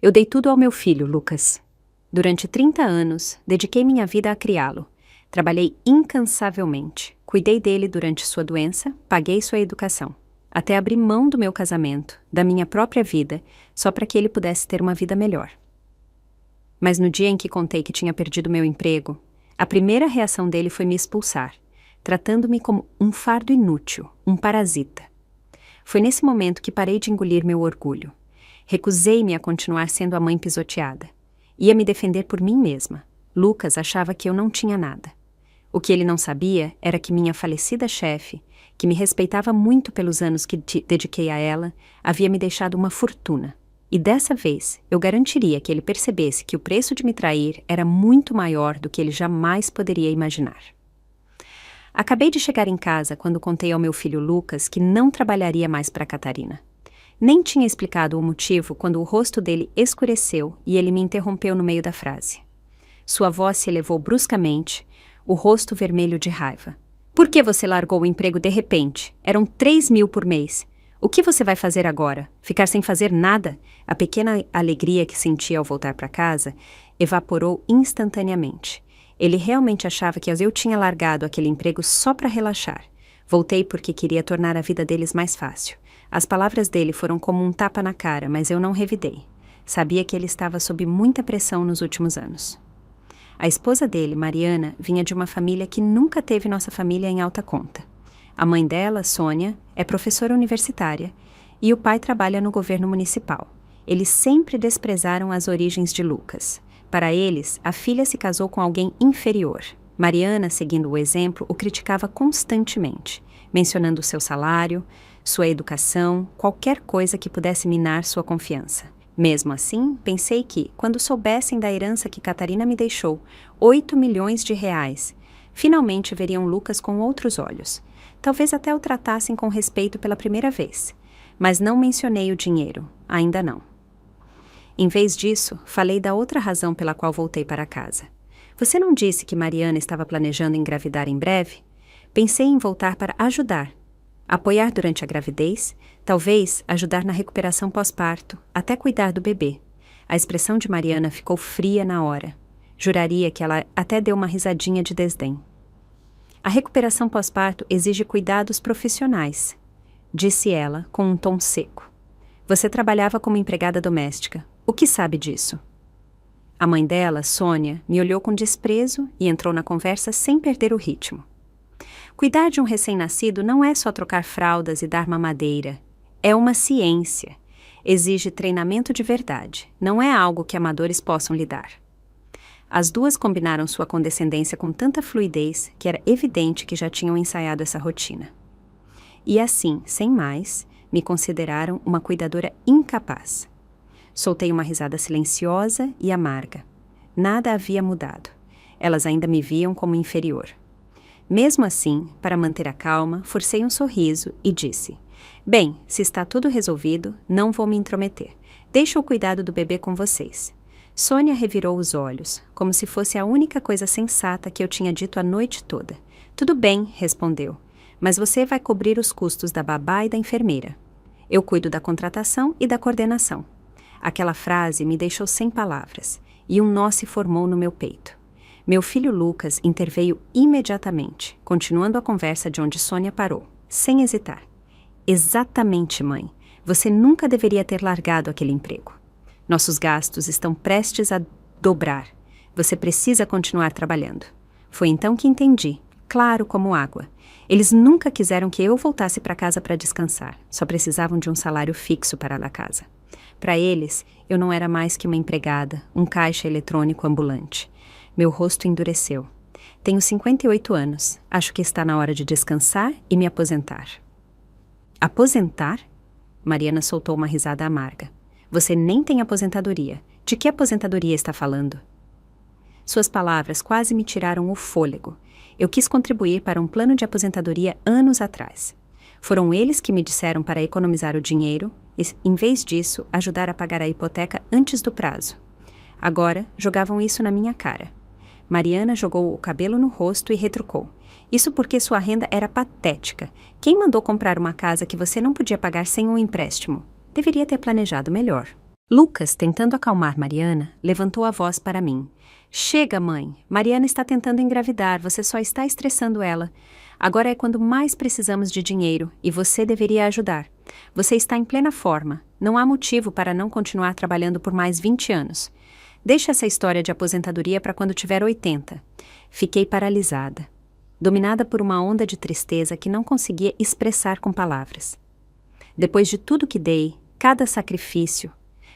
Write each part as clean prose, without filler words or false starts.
Eu dei tudo ao meu filho, Lucas. Durante 30 anos, dediquei minha vida a criá-lo. Trabalhei incansavelmente. Cuidei dele durante sua doença, paguei sua educação. Até abri mão do meu casamento, da minha própria vida, só para que ele pudesse ter uma vida melhor. Mas no dia em que contei que tinha perdido meu emprego, a primeira reação dele foi me expulsar, tratando-me como um fardo inútil, um parasita. Foi nesse momento que parei de engolir meu orgulho. Recusei-me a continuar sendo a mãe pisoteada. Ia me defender por mim mesma. Lucas achava que eu não tinha nada. O que ele não sabia era que minha falecida chefe, que me respeitava muito pelos anos que dediquei a ela, havia me deixado uma fortuna. E dessa vez, eu garantiria que ele percebesse que o preço de me trair era muito maior do que ele jamais poderia imaginar. Acabei de chegar em casa quando contei ao meu filho Lucas que não trabalharia mais para Catarina. Nem tinha explicado o motivo quando o rosto dele escureceu e ele me interrompeu no meio da frase. Sua voz se elevou bruscamente, o rosto vermelho de raiva. Por que você largou o emprego de repente? Eram 3.000 por mês. O que você vai fazer agora? Ficar sem fazer nada? A pequena alegria que senti ao voltar para casa evaporou instantaneamente. Ele realmente achava que eu tinha largado aquele emprego só para relaxar. Voltei porque queria tornar a vida deles mais fácil. As palavras dele foram como um tapa na cara, mas eu não revidei. Sabia que ele estava sob muita pressão nos últimos anos. A esposa dele, Mariana, vinha de uma família que nunca teve nossa família em alta conta. A mãe dela, Sônia, é professora universitária e o pai trabalha no governo municipal. Eles sempre desprezaram as origens de Lucas. Para eles, a filha se casou com alguém inferior. Mariana, seguindo o exemplo, o criticava constantemente, mencionando seu salário, sua educação, qualquer coisa que pudesse minar sua confiança. Mesmo assim, pensei que, quando soubessem da herança que Catarina me deixou, 8 milhões de reais, finalmente veriam Lucas com outros olhos. Talvez até o tratassem com respeito pela primeira vez. Mas não mencionei o dinheiro, ainda não. Em vez disso, falei da outra razão pela qual voltei para casa. Você não disse que Mariana estava planejando engravidar em breve? Pensei em voltar para ajudar. Apoiar durante a gravidez, talvez ajudar na recuperação pós-parto, até cuidar do bebê. A expressão de Mariana ficou fria na hora. Juraria que ela até deu uma risadinha de desdém. A recuperação pós-parto exige cuidados profissionais, disse ela com um tom seco. Você trabalhava como empregada doméstica. O que sabe disso? A mãe dela, Sônia, me olhou com desprezo e entrou na conversa sem perder o ritmo. Cuidar de um recém-nascido não é só trocar fraldas e dar mamadeira. É uma ciência. Exige treinamento de verdade. Não é algo que amadores possam lhe dar. As duas combinaram sua condescendência com tanta fluidez que era evidente que já tinham ensaiado essa rotina. E assim, sem mais, me consideraram uma cuidadora incapaz. Soltei uma risada silenciosa e amarga. Nada havia mudado. Elas ainda me viam como inferior. Mesmo assim, para manter a calma, forcei um sorriso e disse: bem, se está tudo resolvido, não vou me intrometer. Deixo o cuidado do bebê com vocês. Sônia revirou os olhos, como se fosse a única coisa sensata que eu tinha dito a noite toda. Tudo bem, respondeu, mas você vai cobrir os custos da babá e da enfermeira. Eu cuido da contratação e da coordenação. Aquela frase me deixou sem palavras, e um nó se formou no meu peito. Meu filho Lucas interveio imediatamente, continuando a conversa de onde Sônia parou, sem hesitar. Exatamente, mãe. Você nunca deveria ter largado aquele emprego. Nossos gastos estão prestes a dobrar. Você precisa continuar trabalhando. Foi então que entendi, claro como água. Eles nunca quiseram que eu voltasse para casa para descansar. Só precisavam de um salário fixo para a casa. Para eles, eu não era mais que uma empregada, um caixa eletrônico ambulante. Meu rosto endureceu. Tenho 58 anos. Acho que está na hora de descansar e me aposentar. Aposentar? Mariana soltou uma risada amarga. Você nem tem aposentadoria. De que aposentadoria está falando? Suas palavras quase me tiraram o fôlego. Eu quis contribuir para um plano de aposentadoria anos atrás. Foram eles que me disseram para economizar o dinheiro e, em vez disso, ajudar a pagar a hipoteca antes do prazo. Agora, jogavam isso na minha cara. Mariana jogou o cabelo no rosto e retrucou. Isso porque sua renda era patética. Quem mandou comprar uma casa que você não podia pagar sem um empréstimo? Deveria ter planejado melhor. Lucas, tentando acalmar Mariana, levantou a voz para mim. Chega, mãe. Mariana está tentando engravidar, você só está estressando ela. Agora é quando mais precisamos de dinheiro, e você deveria ajudar. Você está em plena forma. Não há motivo para não continuar trabalhando por mais 20 anos. Deixe essa história de aposentadoria para quando tiver 80. Fiquei paralisada, dominada por uma onda de tristeza que não conseguia expressar com palavras. Depois de tudo que dei, cada sacrifício,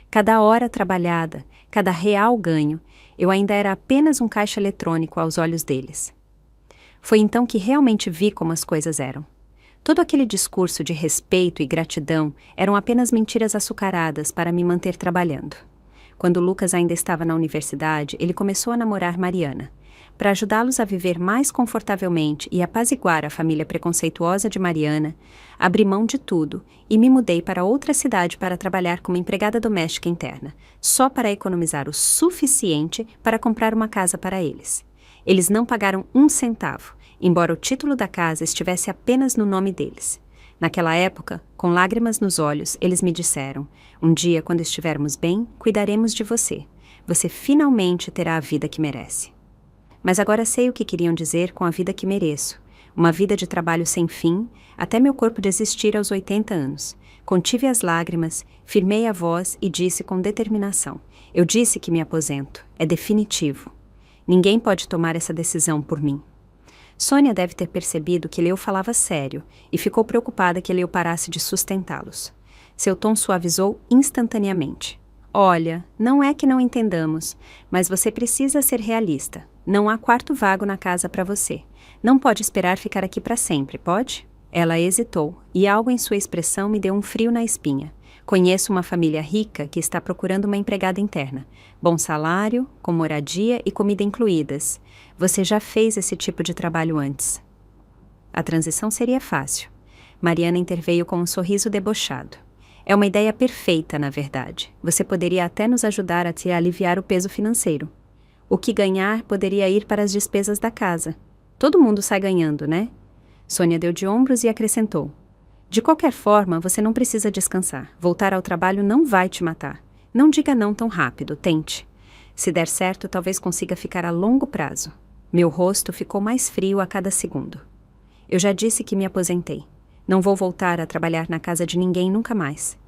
cada hora trabalhada, cada real ganho, eu ainda era apenas um caixa eletrônico aos olhos deles. Foi então que realmente vi como as coisas eram. Todo aquele discurso de respeito e gratidão eram apenas mentiras açucaradas para me manter trabalhando. Quando Lucas ainda estava na universidade, ele começou a namorar Mariana. Para ajudá-los a viver mais confortavelmente e apaziguar a família preconceituosa de Mariana, abri mão de tudo e me mudei para outra cidade para trabalhar como empregada doméstica interna, só para economizar o suficiente para comprar uma casa para eles. Eles não pagaram um centavo, embora o título da casa estivesse apenas no nome deles. Naquela época, com lágrimas nos olhos, eles me disseram: um dia, quando estivermos bem, cuidaremos de você. Você finalmente terá a vida que merece. Mas agora sei o que queriam dizer com a vida que mereço. Uma vida de trabalho sem fim, até meu corpo desistir aos 80 anos. Contive as lágrimas, firmei a voz e disse com determinação: eu disse que me aposento. É definitivo. Ninguém pode tomar essa decisão por mim. Sônia deve ter percebido que Leo falava sério e ficou preocupada que Leo parasse de sustentá-los. Seu tom suavizou instantaneamente. Olha, não é que não entendamos, mas você precisa ser realista. Não há quarto vago na casa para você. Não pode esperar ficar aqui para sempre, pode? Ela hesitou, e algo em sua expressão me deu um frio na espinha. Conheço uma família rica que está procurando uma empregada interna. Bom salário, com moradia e comida incluídas. Você já fez esse tipo de trabalho antes. A transição seria fácil. Mariana interveio com um sorriso debochado. É uma ideia perfeita, na verdade. Você poderia até nos ajudar a te aliviar o peso financeiro. O que ganhar poderia ir para as despesas da casa. Todo mundo sai ganhando, né? Sônia deu de ombros e acrescentou: de qualquer forma, você não precisa descansar. Voltar ao trabalho não vai te matar. Não diga não tão rápido, tente. Se der certo, talvez consiga ficar a longo prazo. Meu rosto ficou mais frio a cada segundo. Eu já disse que me aposentei. Não vou voltar a trabalhar na casa de ninguém nunca mais.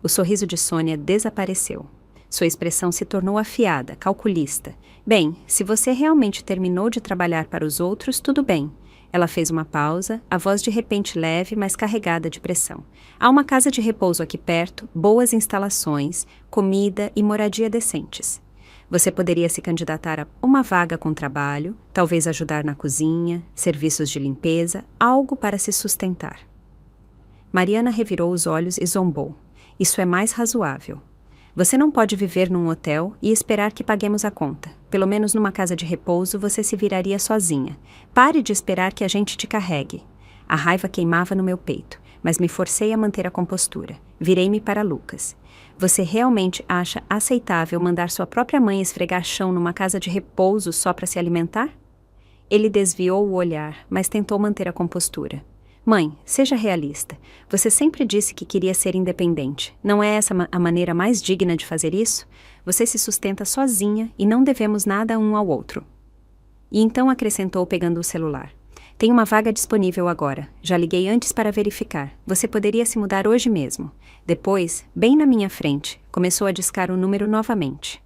O sorriso de Sônia desapareceu. Sua expressão se tornou afiada, calculista. Bem, se você realmente terminou de trabalhar para os outros, tudo bem. Ela fez uma pausa, a voz de repente leve, mas carregada de pressão. Há uma casa de repouso aqui perto, boas instalações, comida e moradia decentes. Você poderia se candidatar a uma vaga com trabalho, talvez ajudar na cozinha, serviços de limpeza, algo para se sustentar. Mariana revirou os olhos e zombou. Isso é mais razoável. Você não pode viver num hotel e esperar que paguemos a conta. Pelo menos numa casa de repouso você se viraria sozinha. Pare de esperar que a gente te carregue. A raiva queimava no meu peito, mas me forcei a manter a compostura. Virei-me para Lucas. Você realmente acha aceitável mandar sua própria mãe esfregar chão numa casa de repouso só para se alimentar? Ele desviou o olhar, mas tentou manter a compostura. Mãe, seja realista. Você sempre disse que queria ser independente. Não é essa a maneira mais digna de fazer isso? Você se sustenta sozinha e não devemos nada um ao outro. E então acrescentou pegando o celular. Tem uma vaga disponível agora. Já liguei antes para verificar. Você poderia se mudar hoje mesmo. Depois, bem na minha frente, começou a discar o número novamente.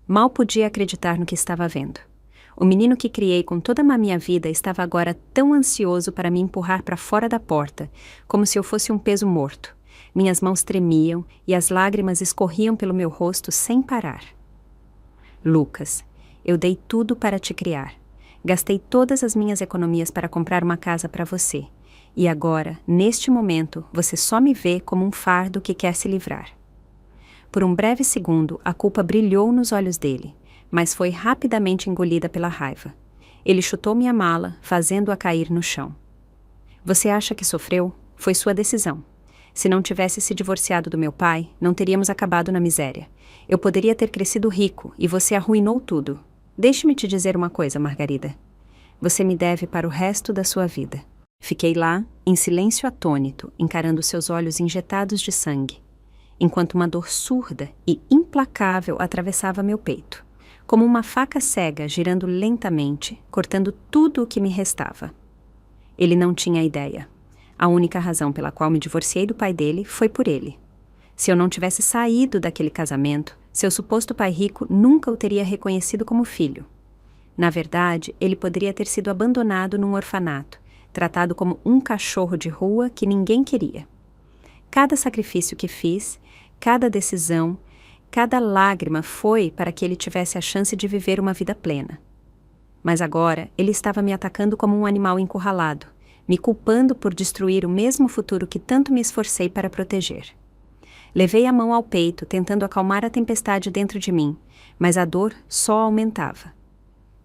Mal podia acreditar no que estava vendo. O menino que criei com toda a minha vida estava agora tão ansioso para me empurrar para fora da porta, como se eu fosse um peso morto. Minhas mãos tremiam e as lágrimas escorriam pelo meu rosto sem parar. Lucas, eu dei tudo para te criar. Gastei todas as minhas economias para comprar uma casa para você. E agora, neste momento, você só me vê como um fardo que quer se livrar. Por um breve segundo, a culpa brilhou nos olhos dele, mas foi rapidamente engolida pela raiva. Ele chutou minha mala, fazendo-a cair no chão. Você acha que sofreu? Foi sua decisão. Se não tivesse se divorciado do meu pai, não teríamos acabado na miséria. Eu poderia ter crescido rico e você arruinou tudo. Deixe-me te dizer uma coisa, Margarida. Você me deve para o resto da sua vida. Fiquei lá, em silêncio atônito, encarando seus olhos injetados de sangue. enquanto uma dor surda e implacável atravessava meu peito, como uma faca cega girando lentamente, cortando tudo o que me restava. Ele não tinha ideia. A única razão pela qual me divorciei do pai dele foi por ele. Se eu não tivesse saído daquele casamento, seu suposto pai rico nunca o teria reconhecido como filho. Na verdade, ele poderia ter sido abandonado num orfanato, tratado como um cachorro de rua que ninguém queria. Cada sacrifício que fiz, cada decisão, cada lágrima foi para que ele tivesse a chance de viver uma vida plena. Mas agora ele estava me atacando como um animal encurralado, me culpando por destruir o mesmo futuro que tanto me esforcei para proteger. Levei a mão ao peito, tentando acalmar a tempestade dentro de mim, mas a dor só aumentava.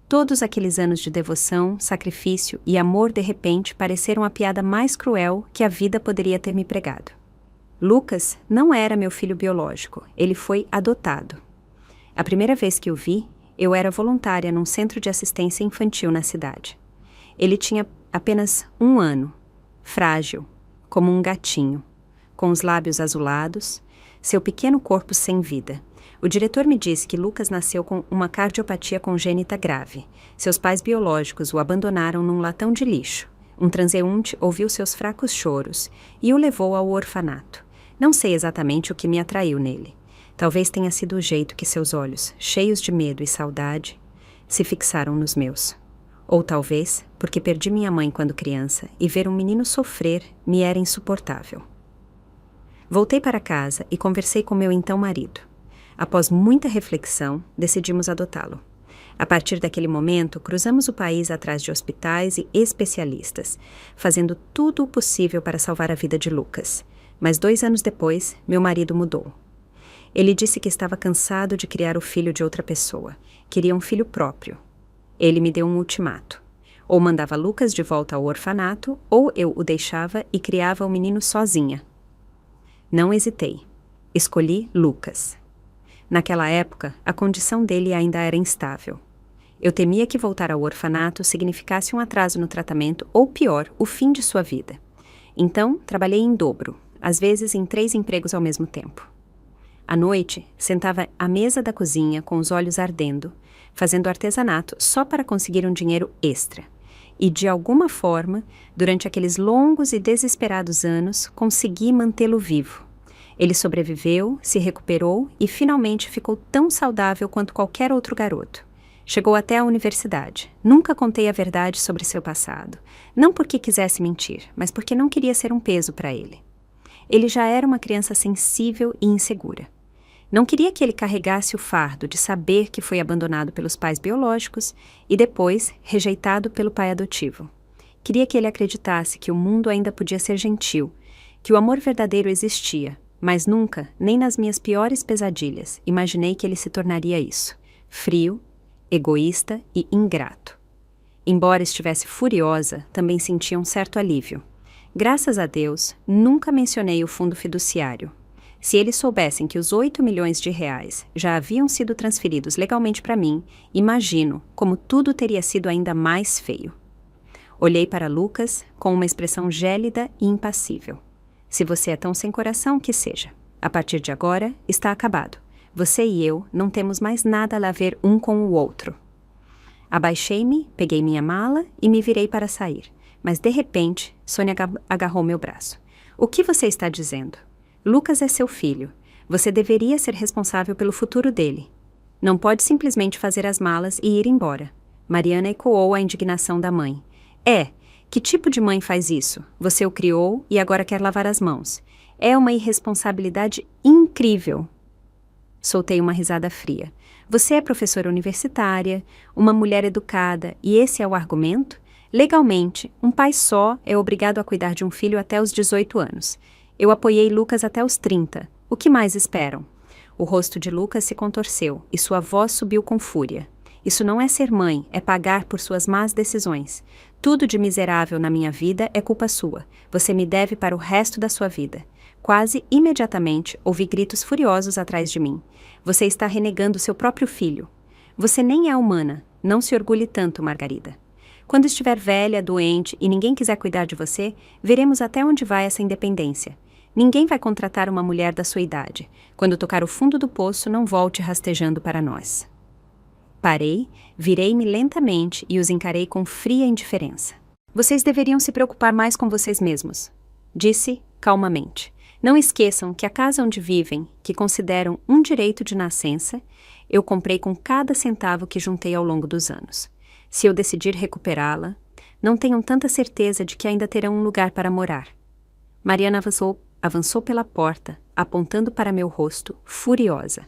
Todos aqueles anos de devoção, sacrifício e amor de repente pareceram a piada mais cruel que a vida poderia ter me pregado. Lucas não era meu filho biológico, ele foi adotado. A primeira vez que o vi, eu era voluntária num centro de assistência infantil na cidade. Ele tinha apenas 1 ano, frágil, como um gatinho, com os lábios azulados, seu pequeno corpo sem vida. O diretor me disse que Lucas nasceu com uma cardiopatia congênita grave. Seus pais biológicos o abandonaram num latão de lixo. Um transeunte ouviu seus fracos choros e o levou ao orfanato. Não sei exatamente o que me atraiu nele. Talvez tenha sido o jeito que seus olhos, cheios de medo e saudade, se fixaram nos meus. Ou talvez porque perdi minha mãe quando criança e ver um menino sofrer me era insuportável. Voltei para casa e conversei com meu então marido. Após muita reflexão, decidimos adotá-lo. A partir daquele momento, cruzamos o país atrás de hospitais e especialistas, fazendo tudo o possível para salvar a vida de Lucas. Mas 2 anos depois, meu marido mudou. Ele disse que estava cansado de criar o filho de outra pessoa. Queria um filho próprio. Ele me deu um ultimato. Ou mandava Lucas de volta ao orfanato, ou eu o deixava e criava o menino sozinha. Não hesitei. Escolhi Lucas. Naquela época, a condição dele ainda era instável. Eu temia que voltar ao orfanato significasse um atraso no tratamento ou, pior, o fim de sua vida. Então, trabalhei em dobro, às vezes em 3 empregos ao mesmo tempo. À noite, sentava à mesa da cozinha com os olhos ardendo, fazendo artesanato só para conseguir um dinheiro extra. E, de alguma forma, durante aqueles longos e desesperados anos, consegui mantê-lo vivo. Ele sobreviveu, se recuperou e finalmente ficou tão saudável quanto qualquer outro garoto. Chegou até a universidade. Nunca contei a verdade sobre seu passado. Não porque quisesse mentir, mas porque não queria ser um peso para ele. Ele já era uma criança sensível e insegura. Não queria que ele carregasse o fardo de saber que foi abandonado pelos pais biológicos e depois rejeitado pelo pai adotivo. Queria que ele acreditasse que o mundo ainda podia ser gentil, que o amor verdadeiro existia, mas nunca, nem nas minhas piores pesadilhas, imaginei que ele se tornaria isso: frio, egoísta e ingrato. Embora estivesse furiosa, também sentia um certo alívio. Graças a Deus, nunca mencionei o fundo fiduciário. Se eles soubessem que os 8 milhões de reais já haviam sido transferidos legalmente para mim, imagino como tudo teria sido ainda mais feio. Olhei para Lucas com uma expressão gélida e impassível. Se você é tão sem coração, que seja. A partir de agora, está acabado. Você e eu não temos mais nada a ver um com o outro. Abaixei-me, peguei minha mala e me virei para sair. Mas, de repente, Sônia agarrou meu braço. O que você está dizendo? Lucas é seu filho. Você deveria ser responsável pelo futuro dele. Não pode simplesmente fazer as malas e ir embora. Mariana ecoou a indignação da mãe. Que tipo de mãe faz isso? Você o criou e agora quer lavar as mãos. É uma irresponsabilidade incrível. Soltei uma risada fria. Você é professora universitária, uma mulher educada, e esse é o argumento? Legalmente, um pai só é obrigado a cuidar de um filho até os 18 anos. Eu apoiei Lucas até os 30. O que mais esperam? O rosto de Lucas se contorceu e sua voz subiu com fúria. Isso não é ser mãe, é pagar por suas más decisões. Tudo de miserável na minha vida é culpa sua. Você me deve para o resto da sua vida. Quase imediatamente ouvi gritos furiosos atrás de mim. Você está renegando seu próprio filho. Você nem é humana. Não se orgulhe tanto, Margarida. Quando estiver velha, doente e ninguém quiser cuidar de você, veremos até onde vai essa independência. Ninguém vai contratar uma mulher da sua idade. Quando tocar o fundo do poço, não volte rastejando para nós. Parei, virei-me lentamente e os encarei com fria indiferença. Vocês deveriam se preocupar mais com vocês mesmos, disse calmamente. Não esqueçam que a casa onde vivem, que consideram um direito de nascença, eu comprei com cada centavo que juntei ao longo dos anos. Se eu decidir recuperá-la, não tenham tanta certeza de que ainda terão um lugar para morar. Mariana avançou pela porta, apontando para meu rosto, furiosa.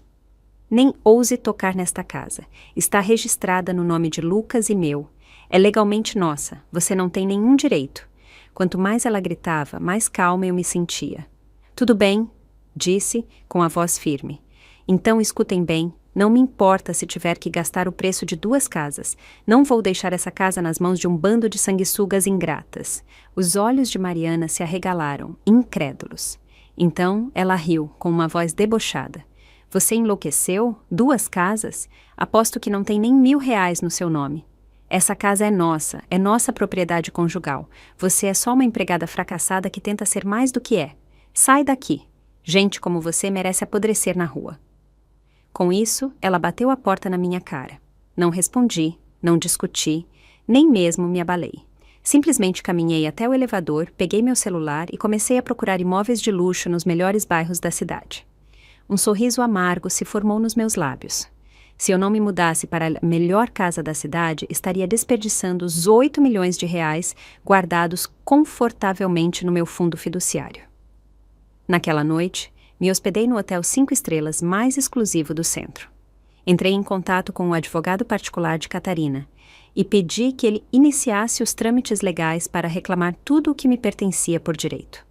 Nem ouse tocar nesta casa. Está registrada no nome de Lucas e meu. É legalmente nossa. Você não tem nenhum direito. Quanto mais ela gritava, mais calma eu me sentia. Tudo bem, disse, com a voz firme. Então escutem bem. Não me importa se tiver que gastar o preço de 2 casas. Não vou deixar essa casa nas mãos de um bando de sanguessugas ingratas. Os olhos de Mariana se arregalaram, incrédulos. Então ela riu, com uma voz debochada. Você enlouqueceu? 2 casas? Aposto que não tem nem R$1.000 no seu nome. Essa casa é nossa propriedade conjugal. Você é só uma empregada fracassada que tenta ser mais do que é. Sai daqui. Gente como você merece apodrecer na rua. Com isso, ela bateu a porta na minha cara. Não respondi, não discuti, nem mesmo me abalei. Simplesmente caminhei até o elevador, peguei meu celular e comecei a procurar imóveis de luxo nos melhores bairros da cidade. Um sorriso amargo se formou nos meus lábios. Se eu não me mudasse para a melhor casa da cidade, estaria desperdiçando os R$8 milhões guardados confortavelmente no meu fundo fiduciário. Naquela noite, me hospedei no hotel 5 estrelas mais exclusivo do centro. Entrei em contato com o advogado particular de Catarina e pedi que ele iniciasse os trâmites legais para reclamar tudo o que me pertencia por direito.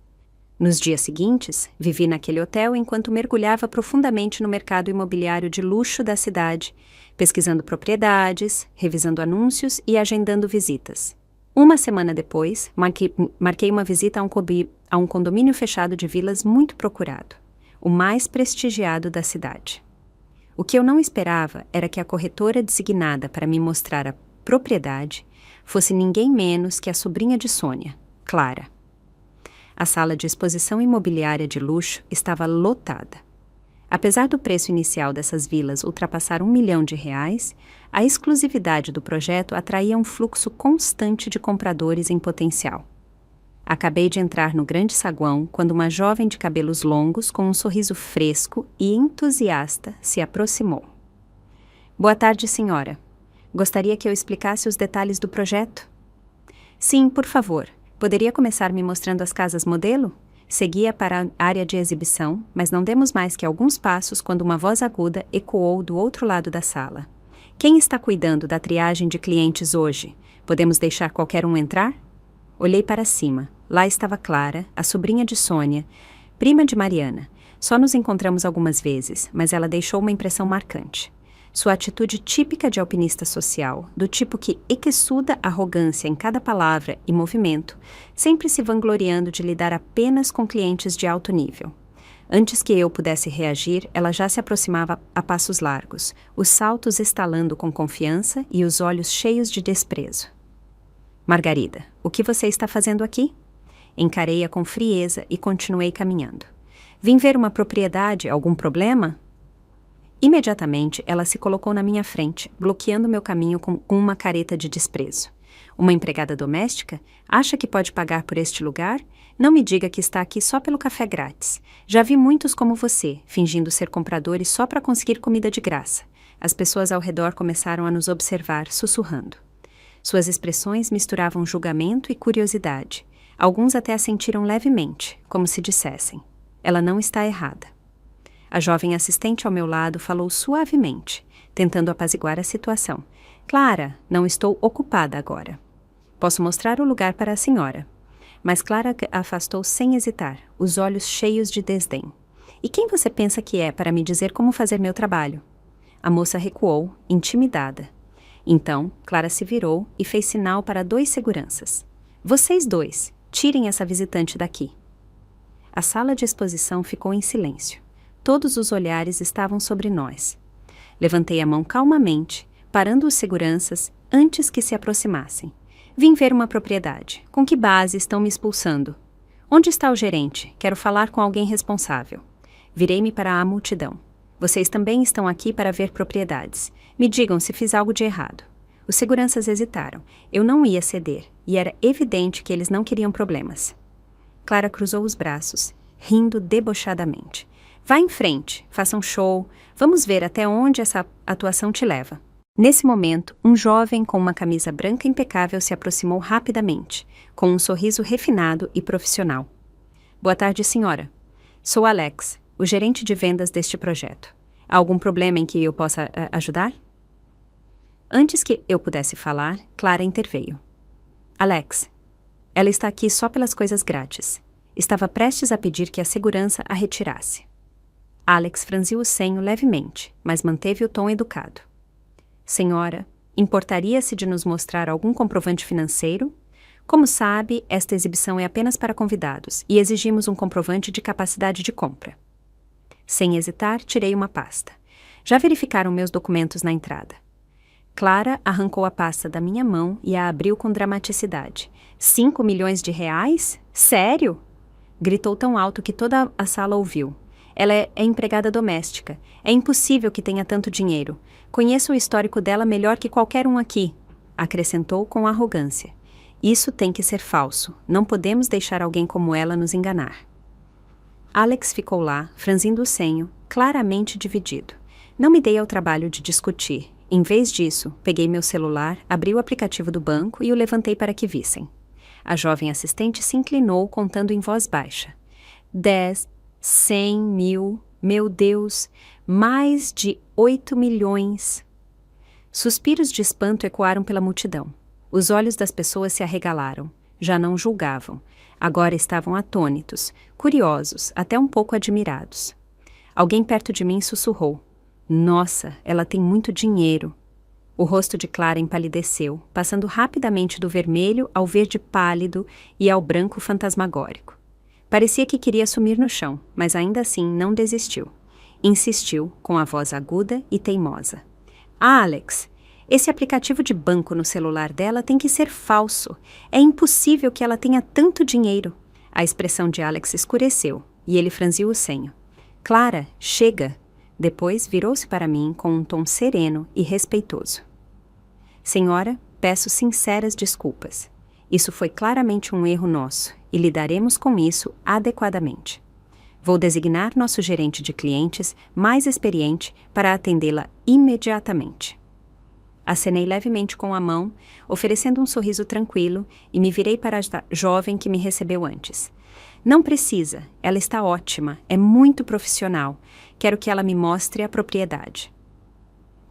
Nos dias seguintes, vivi naquele hotel enquanto mergulhava profundamente no mercado imobiliário de luxo da cidade, pesquisando propriedades, revisando anúncios e agendando visitas. Uma semana depois, marquei uma visita a um condomínio fechado de vilas muito procurado, o mais prestigiado da cidade. O que eu não esperava era que a corretora designada para me mostrar a propriedade fosse ninguém menos que a sobrinha de Sônia, Clara. A sala de exposição imobiliária de luxo estava lotada. Apesar do preço inicial dessas vilas ultrapassar R$1 milhão, a exclusividade do projeto atraía um fluxo constante de compradores em potencial. Acabei de entrar no grande saguão quando uma jovem de cabelos longos, com um sorriso fresco e entusiasta, se aproximou. Boa tarde, senhora. Gostaria que eu explicasse os detalhes do projeto? Sim, por favor. Poderia começar me mostrando as casas modelo? Seguia para a área de exibição, mas não demos mais que alguns passos quando uma voz aguda ecoou do outro lado da sala. Quem está cuidando da triagem de clientes hoje? Podemos deixar qualquer um entrar? Olhei para cima. Lá estava Clara, a sobrinha de Sônia, prima de Mariana. Só nos encontramos algumas vezes, mas ela deixou uma impressão marcante. Sua atitude típica de alpinista social, do tipo que exuda arrogância em cada palavra e movimento, sempre se vangloriando de lidar apenas com clientes de alto nível. Antes que eu pudesse reagir, ela já se aproximava a passos largos, os saltos estalando com confiança e os olhos cheios de desprezo. Margarida, o que você está fazendo aqui? Encarei-a com frieza e continuei caminhando. Vim ver uma propriedade, algum problema? Imediatamente, ela se colocou na minha frente, bloqueando meu caminho com uma careta de desprezo. Uma empregada doméstica? Acha que pode pagar por este lugar? Não me diga que está aqui só pelo café grátis. Já vi muitos como você, fingindo ser compradores só para conseguir comida de graça. As pessoas ao redor começaram a nos observar, sussurrando. Suas expressões misturavam julgamento e curiosidade. Alguns até assentiram levemente, como se dissessem: ela não está errada. A jovem assistente ao meu lado falou suavemente, tentando apaziguar a situação. Clara, não estou ocupada agora. Posso mostrar o lugar para a senhora. Mas Clara afastou sem hesitar, os olhos cheios de desdém. E quem você pensa que é para me dizer como fazer meu trabalho? A moça recuou, intimidada. Então, Clara se virou e fez sinal para 2 seguranças. Vocês 2, tirem essa visitante daqui. A sala de exposição ficou em silêncio. Todos os olhares estavam sobre nós. Levantei a mão calmamente, parando os seguranças antes que se aproximassem. Vim ver uma propriedade. Com que base estão me expulsando? Onde está o gerente? Quero falar com alguém responsável. Virei-me para a multidão. Vocês também estão aqui para ver propriedades. Me digam se fiz algo de errado. Os seguranças hesitaram. Eu não ia ceder, e era evidente que eles não queriam problemas. Clara cruzou os braços, rindo debochadamente. Vá em frente, faça um show. Vamos ver até onde essa atuação te leva. Nesse momento, um jovem com uma camisa branca impecável se aproximou rapidamente, com um sorriso refinado e profissional. Boa tarde, senhora. Sou Alex, o gerente de vendas deste projeto. Há algum problema em que eu possa ajudar? Antes que eu pudesse falar, Clara interveio. Alex, ela está aqui só pelas coisas grátis. Estava prestes a pedir que a segurança a retirasse. Alex franziu o senho levemente, mas manteve o tom educado. Senhora, importaria-se de nos mostrar algum comprovante financeiro? Como sabe, esta exibição é apenas para convidados e exigimos um comprovante de capacidade de compra. Sem hesitar, tirei uma pasta. Já verificaram meus documentos na entrada. Clara arrancou a pasta da minha mão e a abriu com dramaticidade. 5 milhões de reais? Sério? Gritou tão alto que toda a sala ouviu. Ela é empregada doméstica. É impossível que tenha tanto dinheiro. Conheço o histórico dela melhor que qualquer um aqui, acrescentou com arrogância. Isso tem que ser falso. Não podemos deixar alguém como ela nos enganar. Alex ficou lá, franzindo o senho, claramente dividido. Não me dei ao trabalho de discutir. Em vez disso, peguei meu celular, abri o aplicativo do banco e o levantei para que vissem. A jovem assistente se inclinou, contando em voz baixa. 10, 100 mil, meu Deus, mais de 8 milhões. Suspiros de espanto ecoaram pela multidão. Os olhos das pessoas se arregalaram. Já não julgavam. Agora estavam atônitos, curiosos, até um pouco admirados. Alguém perto de mim sussurrou. Nossa, ela tem muito dinheiro. O rosto de Clara empalideceu, passando rapidamente do vermelho ao verde pálido e ao branco fantasmagórico. Parecia que queria sumir no chão, mas ainda assim não desistiu. Insistiu, com a voz aguda e teimosa. Alex, esse aplicativo de banco no celular dela tem que ser falso. É impossível que ela tenha tanto dinheiro. A expressão de Alex escureceu, e ele franziu o senho. Clara, chega! Depois virou-se para mim com um tom sereno e respeitoso. Senhora, peço sinceras desculpas. Isso foi claramente um erro nosso, e lidaremos com isso adequadamente. Vou designar nosso gerente de clientes mais experiente para atendê-la imediatamente. Acenei levemente com a mão, oferecendo um sorriso tranquilo, e me virei para a jovem que me recebeu antes. Não precisa, ela está ótima, é muito profissional. Quero que ela me mostre a propriedade.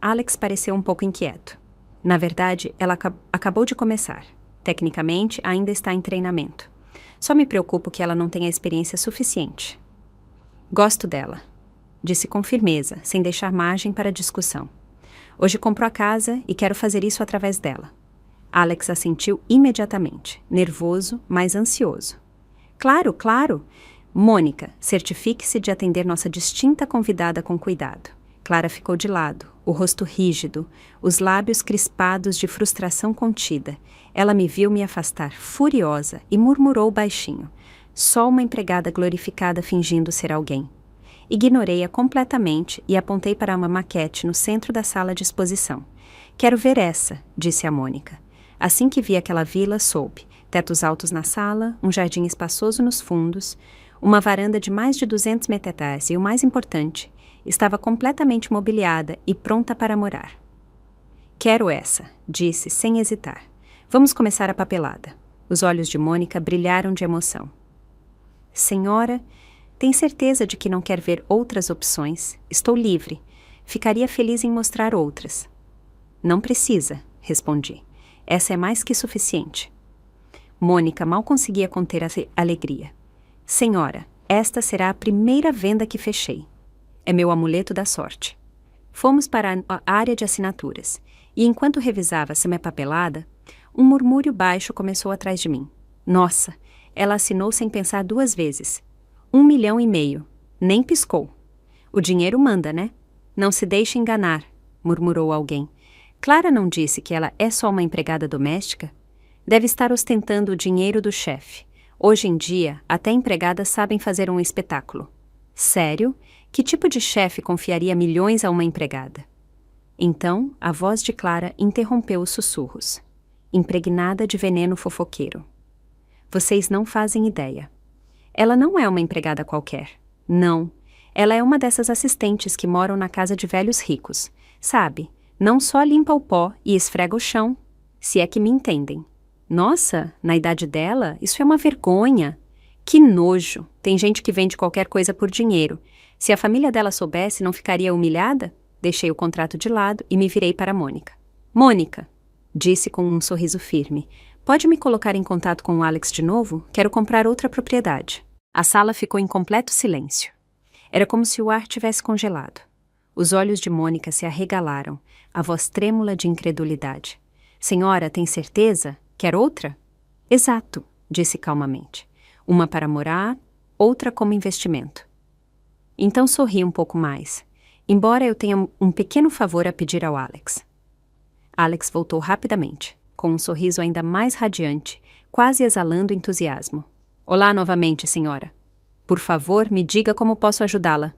Alex pareceu um pouco inquieto. Na verdade, ela acabou de começar. Tecnicamente, ainda está em treinamento. Só me preocupo que ela não tenha experiência suficiente. Gosto dela, disse com firmeza, sem deixar margem para discussão. Hoje compro a casa e quero fazer isso através dela. Alex assentiu imediatamente, nervoso, mas ansioso. Claro, claro. Mônica, certifique-se de atender nossa distinta convidada com cuidado. Clara ficou de lado, o rosto rígido, os lábios crispados de frustração contida. Ela me viu me afastar furiosa e murmurou baixinho. Só uma empregada glorificada fingindo ser alguém. Ignorei-a completamente e apontei para uma maquete no centro da sala de exposição. Quero ver essa, disse a Mônica. Assim que vi aquela vila, soube. Tetos altos na sala, um jardim espaçoso nos fundos, uma varanda de mais de 200 metetars e, o mais importante, estava completamente mobiliada e pronta para morar. Quero essa, disse sem hesitar. Vamos começar a papelada. Os olhos de Mônica brilharam de emoção. Senhora, tem certeza de que não quer ver outras opções? Estou livre. Ficaria feliz em mostrar outras. Não precisa, respondi. Essa é mais que suficiente. Mônica mal conseguia conter a alegria. Senhora, esta será a primeira venda que fechei. É meu amuleto da sorte. Fomos para a área de assinaturas, e enquanto revisava a minha papelada, um murmúrio baixo começou atrás de mim. Nossa, ela assinou sem pensar 2 vezes. 1,5 milhão. Nem piscou. O dinheiro manda, né? Não se deixe enganar, murmurou alguém. Clara não disse que ela é só uma empregada doméstica? Deve estar ostentando o dinheiro do chefe. Hoje em dia, até empregadas sabem fazer um espetáculo. Sério? Que tipo de chefe confiaria milhões a uma empregada? Então, a voz de Clara interrompeu os sussurros, impregnada de veneno fofoqueiro. Vocês não fazem ideia. Ela não é uma empregada qualquer. Não. Ela é uma dessas assistentes que moram na casa de velhos ricos. Sabe? Não só limpa o pó e esfrega o chão, se é que me entendem. Nossa, na idade dela, isso é uma vergonha. Que nojo. Tem gente que vende qualquer coisa por dinheiro. Se a família dela soubesse, não ficaria humilhada? Deixei o contrato de lado e me virei para Mônica. Mônica, disse com um sorriso firme, pode me colocar em contato com o Alex de novo? Quero comprar outra propriedade. A sala ficou em completo silêncio. Era como se o ar tivesse congelado. Os olhos de Mônica se arregalaram, a voz trêmula de incredulidade. Senhora, tem certeza? Quer outra? Exato, disse calmamente. Uma para morar, outra como investimento. Então sorri um pouco mais. Embora eu tenha um pequeno favor a pedir ao Alex. Alex voltou rapidamente, com um sorriso ainda mais radiante, quase exalando entusiasmo. Olá novamente, senhora. Por favor, me diga como posso ajudá-la.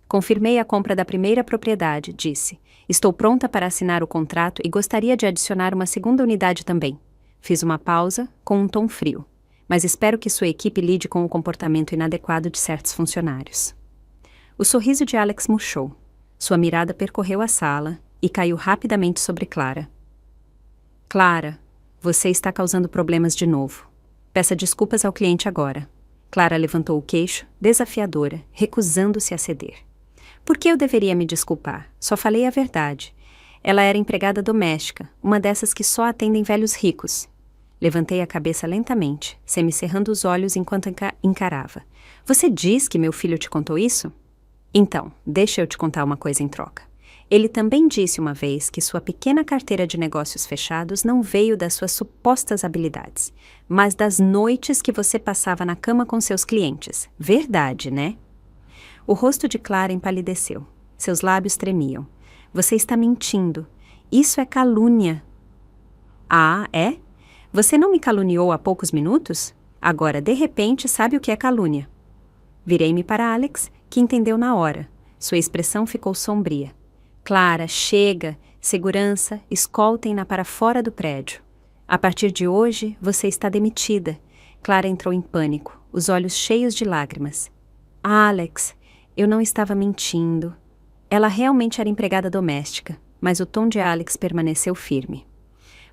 Confirmei a compra da primeira propriedade, disse. Estou pronta para assinar o contrato e gostaria de adicionar uma segunda unidade também. Fiz uma pausa, com um tom frio. Mas espero que sua equipe lide com o comportamento inadequado de certos funcionários. O sorriso de Alex murchou. Sua mirada percorreu a sala e caiu rapidamente sobre Clara. Clara, você está causando problemas de novo. Peça desculpas ao cliente agora. Clara levantou o queixo, desafiadora, recusando-se a ceder. Por que eu deveria me desculpar? Só falei a verdade. Ela era empregada doméstica, uma dessas que só atendem velhos ricos. Levantei a cabeça lentamente, semicerrando os olhos enquanto encarava. Você diz que meu filho te contou isso? Então, deixa eu te contar uma coisa em troca. Ele também disse uma vez que sua pequena carteira de negócios fechados não veio das suas supostas habilidades, mas das noites que você passava na cama com seus clientes. Verdade, né? O rosto de Clara empalideceu. Seus lábios tremiam. Você está mentindo. Isso é calúnia. Ah, é? Você não me caluniou há poucos minutos? Agora, de repente, sabe o que é calúnia. Virei-me para Alex, que entendeu na hora. Sua expressão ficou sombria. Clara, chega. Segurança, escoltem-na para fora do prédio. A partir de hoje, você está demitida. Clara entrou em pânico, os olhos cheios de lágrimas. Alex, eu não estava mentindo. Ela realmente era empregada doméstica, mas o tom de Alex permaneceu firme.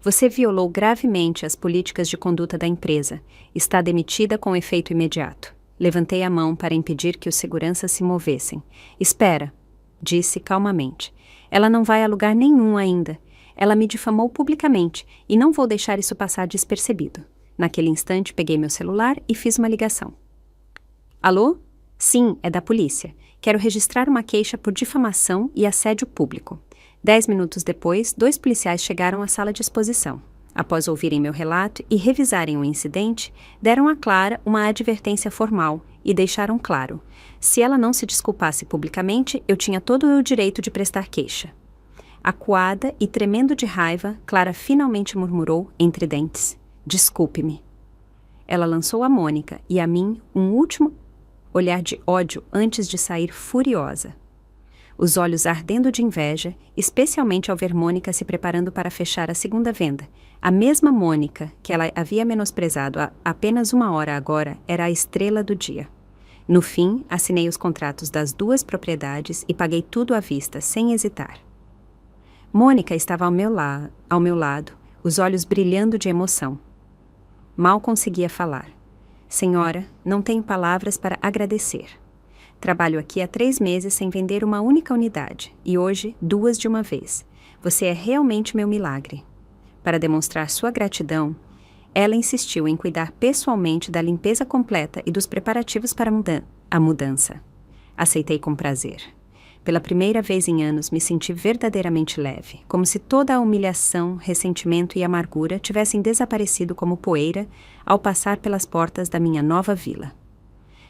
Você violou gravemente as políticas de conduta da empresa. Está demitida com efeito imediato. Levantei a mão para impedir que os seguranças se movessem. Espera, disse calmamente. Ela não vai a lugar nenhum ainda. Ela me difamou publicamente e não vou deixar isso passar despercebido. Naquele instante, peguei meu celular e fiz uma ligação. Alô? Sim, é da polícia. Quero registrar uma queixa por difamação e assédio público. 10 minutos depois, 2 policiais chegaram à sala de exposição. Após ouvirem meu relato e revisarem o incidente, deram a Clara uma advertência formal e deixaram claro: se ela não se desculpasse publicamente, eu tinha todo o direito de prestar queixa. Acuada e tremendo de raiva, Clara finalmente murmurou, entre dentes: desculpe-me. Ela lançou a Mônica e a mim um último olhar de ódio antes de sair furiosa. Os olhos ardendo de inveja, especialmente ao ver Mônica se preparando para fechar a segunda venda. A mesma Mônica que ela havia menosprezado há apenas 1 hora agora era a estrela do dia. No fim, assinei os contratos das 2 propriedades e paguei tudo à vista, sem hesitar. Mônica estava ao meu lado, os olhos brilhando de emoção. Mal conseguia falar. Senhora, não tenho palavras para agradecer. Trabalho aqui há 3 meses sem vender uma única unidade, e hoje 2 de uma vez. Você é realmente meu milagre. Para demonstrar sua gratidão, ela insistiu em cuidar pessoalmente da limpeza completa e dos preparativos para a mudança. Aceitei com prazer. Pela primeira vez em anos, me senti verdadeiramente leve, como se toda a humilhação, ressentimento e amargura tivessem desaparecido como poeira ao passar pelas portas da minha nova vila.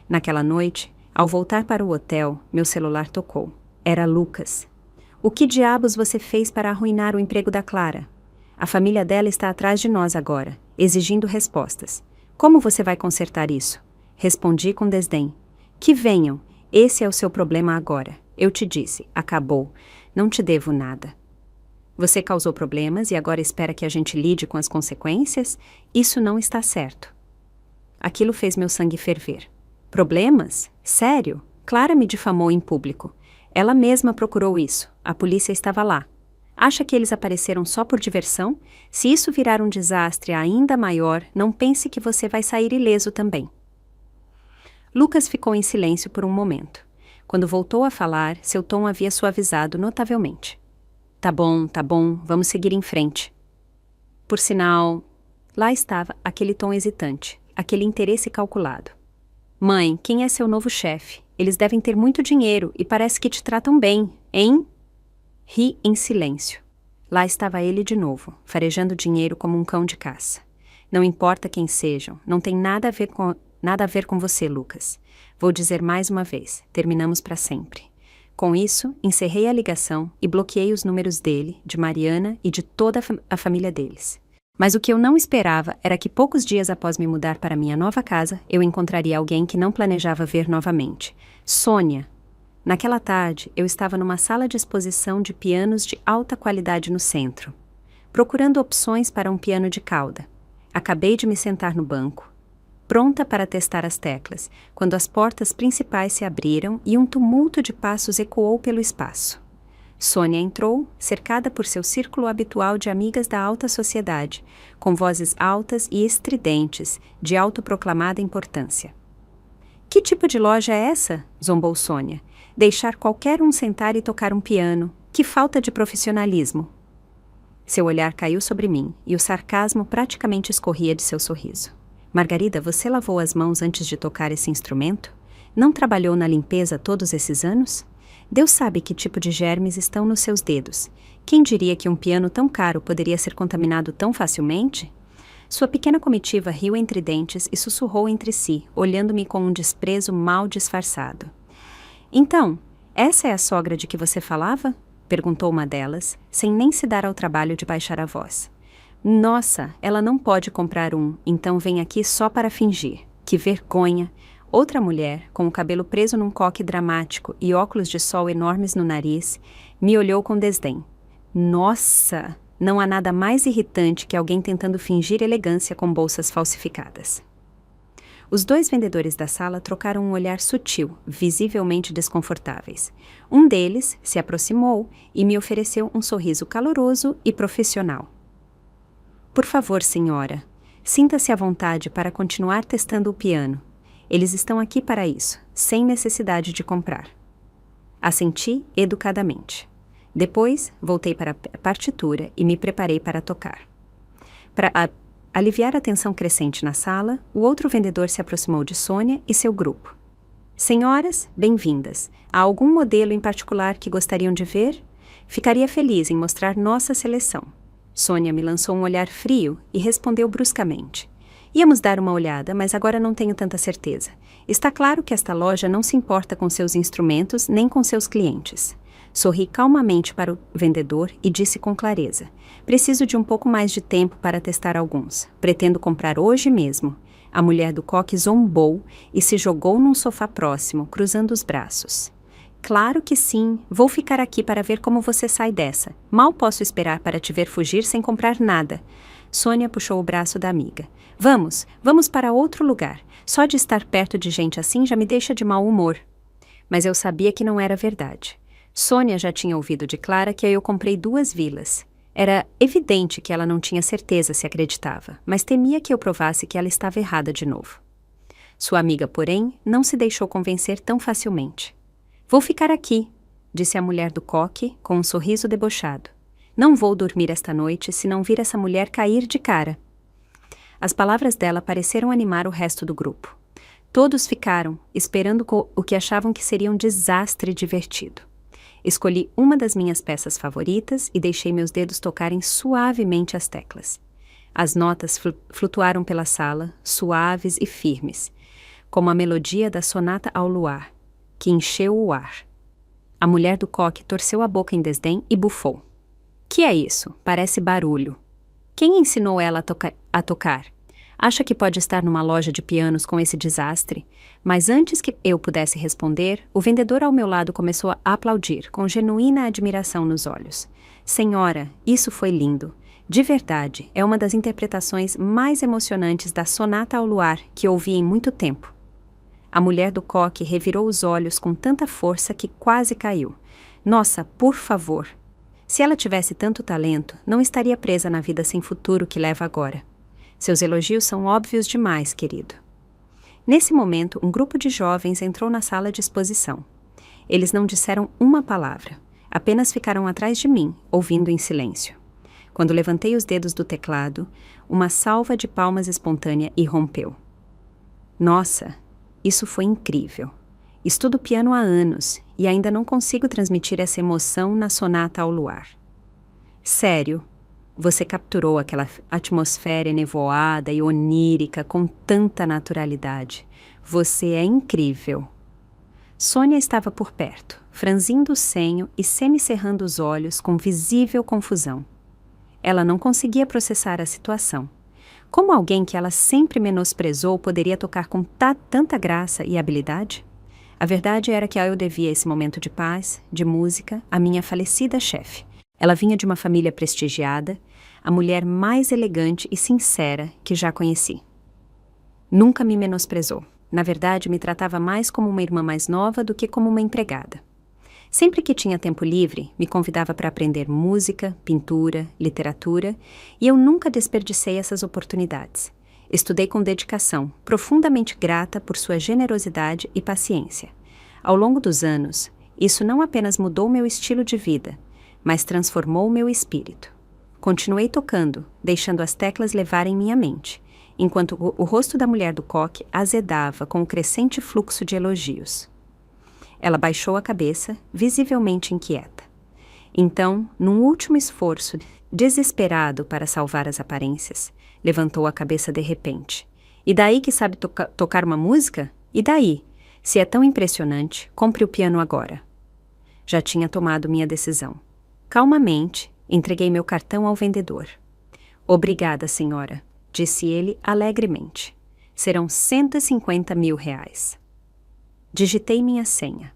Naquela noite, ao voltar para o hotel, meu celular tocou. Era Lucas. O que diabos você fez para arruinar o emprego da Clara? A família dela está atrás de nós agora, exigindo respostas. Como você vai consertar isso? Respondi com desdém. Que venham, esse é o seu problema agora. Eu te disse, acabou, não te devo nada. Você causou problemas e agora espera que a gente lide com as consequências? Isso não está certo. Aquilo fez meu sangue ferver. Problemas? Sério? Clara me difamou em público. Ela mesma procurou isso. A polícia estava lá. Acha que eles apareceram só por diversão? Se isso virar um desastre ainda maior, não pense que você vai sair ileso também. Lucas ficou em silêncio por um momento. Quando voltou a falar, seu tom havia suavizado notavelmente. Tá bom, vamos seguir em frente. Por sinal, lá estava aquele tom hesitante, aquele interesse calculado. Mãe, quem é seu novo chefe? Eles devem ter muito dinheiro e parece que te tratam bem, hein? Ri em silêncio. Lá estava ele de novo, farejando dinheiro como um cão de caça. Não importa quem sejam, não tem nada a ver com você, Lucas. Vou dizer mais uma vez, terminamos para sempre. Com isso, encerrei a ligação e bloqueei os números dele, de Mariana e de toda a família deles. Mas o que eu não esperava era que poucos dias após me mudar para minha nova casa, eu encontraria alguém que não planejava ver novamente. Sônia. Naquela tarde, eu estava numa sala de exposição de pianos de alta qualidade no centro, procurando opções para um piano de cauda. Acabei de me sentar no banco, pronta para testar as teclas, quando as portas principais se abriram e um tumulto de passos ecoou pelo espaço. Sônia entrou, cercada por seu círculo habitual de amigas da alta sociedade, com vozes altas e estridentes, de autoproclamada importância. Que tipo de loja é essa? Zombou Sônia. Deixar qualquer um sentar e tocar um piano. Que falta de profissionalismo. Seu olhar caiu sobre mim, e o sarcasmo praticamente escorria de seu sorriso. Margarida, você lavou as mãos antes de tocar esse instrumento? Não trabalhou na limpeza todos esses anos? Deus sabe que tipo de germes estão nos seus dedos. Quem diria que um piano tão caro poderia ser contaminado tão facilmente? Sua pequena comitiva riu entre dentes e sussurrou entre si, olhando-me com um desprezo mal disfarçado. Então, essa é a sogra de que você falava? Perguntou uma delas, sem nem se dar ao trabalho de baixar a voz. Nossa, ela não pode comprar um, então vem aqui só para fingir. Que vergonha! Outra mulher, com o cabelo preso num coque dramático e óculos de sol enormes no nariz, me olhou com desdém. Nossa! Não há nada mais irritante que alguém tentando fingir elegância com bolsas falsificadas. Os dois vendedores da sala trocaram um olhar sutil, visivelmente desconfortáveis. Um deles se aproximou e me ofereceu um sorriso caloroso e profissional. Por favor, senhora, sinta-se à vontade para continuar testando o piano. Eles estão aqui para isso, sem necessidade de comprar. Assenti educadamente. Depois, voltei para a partitura e me preparei para tocar. Para aliviar a tensão crescente na sala, o outro vendedor se aproximou de Sônia e seu grupo. Senhoras, bem-vindas. Há algum modelo em particular que gostariam de ver? Ficaria feliz em mostrar nossa seleção. Sônia me lançou um olhar frio e respondeu bruscamente. Íamos dar uma olhada, mas agora não tenho tanta certeza. Está claro que esta loja não se importa com seus instrumentos nem com seus clientes. Sorri calmamente para o vendedor e disse com clareza. Preciso de um pouco mais de tempo para testar alguns. Pretendo comprar hoje mesmo. A mulher do coque zombou e se jogou num sofá próximo, cruzando os braços. Claro que sim, vou ficar aqui para ver como você sai dessa. Mal posso esperar para te ver fugir sem comprar nada. Sônia puxou o braço da amiga. Vamos para outro lugar. Só de estar perto de gente assim já me deixa de mau humor. Mas eu sabia que não era verdade. Sônia já tinha ouvido de Clara que eu comprei 2 vilas. Era evidente que ela não tinha certeza se acreditava, mas temia que eu provasse que ela estava errada de novo. Sua amiga, porém, não se deixou convencer tão facilmente. Vou ficar aqui, disse a mulher do coque, com um sorriso debochado. Não vou dormir esta noite se não vir essa mulher cair de cara. As palavras dela pareceram animar o resto do grupo. Todos ficaram, esperando o que achavam que seria um desastre divertido. Escolhi uma das minhas peças favoritas e deixei meus dedos tocarem suavemente as teclas. As notas flutuaram pela sala, suaves e firmes, como a melodia da sonata ao luar, que encheu o ar. A mulher do coque torceu a boca em desdém e bufou. Que é isso? Parece barulho. Quem ensinou ela a tocar? Acha que pode estar numa loja de pianos com esse desastre? Mas antes que eu pudesse responder, o vendedor ao meu lado começou a aplaudir, com genuína admiração nos olhos. Senhora, isso foi lindo. De verdade, é uma das interpretações mais emocionantes da Sonata ao Luar que ouvi em muito tempo. A mulher do coque revirou os olhos com tanta força que quase caiu. Nossa, por favor! Se ela tivesse tanto talento, não estaria presa na vida sem futuro que leva agora. Seus elogios são óbvios demais, querido. Nesse momento, um grupo de jovens entrou na sala de exposição. Eles não disseram uma palavra, apenas ficaram atrás de mim, ouvindo em silêncio. Quando levantei os dedos do teclado, uma salva de palmas espontânea irrompeu. Nossa, isso foi incrível. Estudo piano há anos e ainda não consigo transmitir essa emoção na Sonata ao Luar. Sério, você capturou aquela atmosfera enevoada e onírica com tanta naturalidade. Você é incrível. Sônia estava por perto, franzindo o senho e semicerrando os olhos com visível confusão. Ela não conseguia processar a situação. Como alguém que ela sempre menosprezou poderia tocar com tanta graça e habilidade? A verdade era que eu devia esse momento de paz, de música, à minha falecida chefe. Ela vinha de uma família prestigiada, a mulher mais elegante e sincera que já conheci. Nunca me menosprezou. Na verdade, me tratava mais como uma irmã mais nova do que como uma empregada. Sempre que tinha tempo livre, me convidava para aprender música, pintura, literatura, e eu nunca desperdicei essas oportunidades. Estudei com dedicação, profundamente grata por sua generosidade e paciência. Ao longo dos anos, isso não apenas mudou meu estilo de vida, mas transformou meu espírito. Continuei tocando, deixando as teclas levarem minha mente, enquanto o rosto da mulher do coque azedava com o crescente fluxo de elogios. Ela baixou a cabeça, visivelmente inquieta. Então, num último esforço, desesperado para salvar as aparências, levantou a cabeça de repente. E daí que sabe tocar uma música? E daí? Se é tão impressionante, compre o piano agora. Já tinha tomado minha decisão. Calmamente, entreguei meu cartão ao vendedor. Obrigada, senhora, disse ele alegremente. Serão 150 mil reais. Digitei minha senha.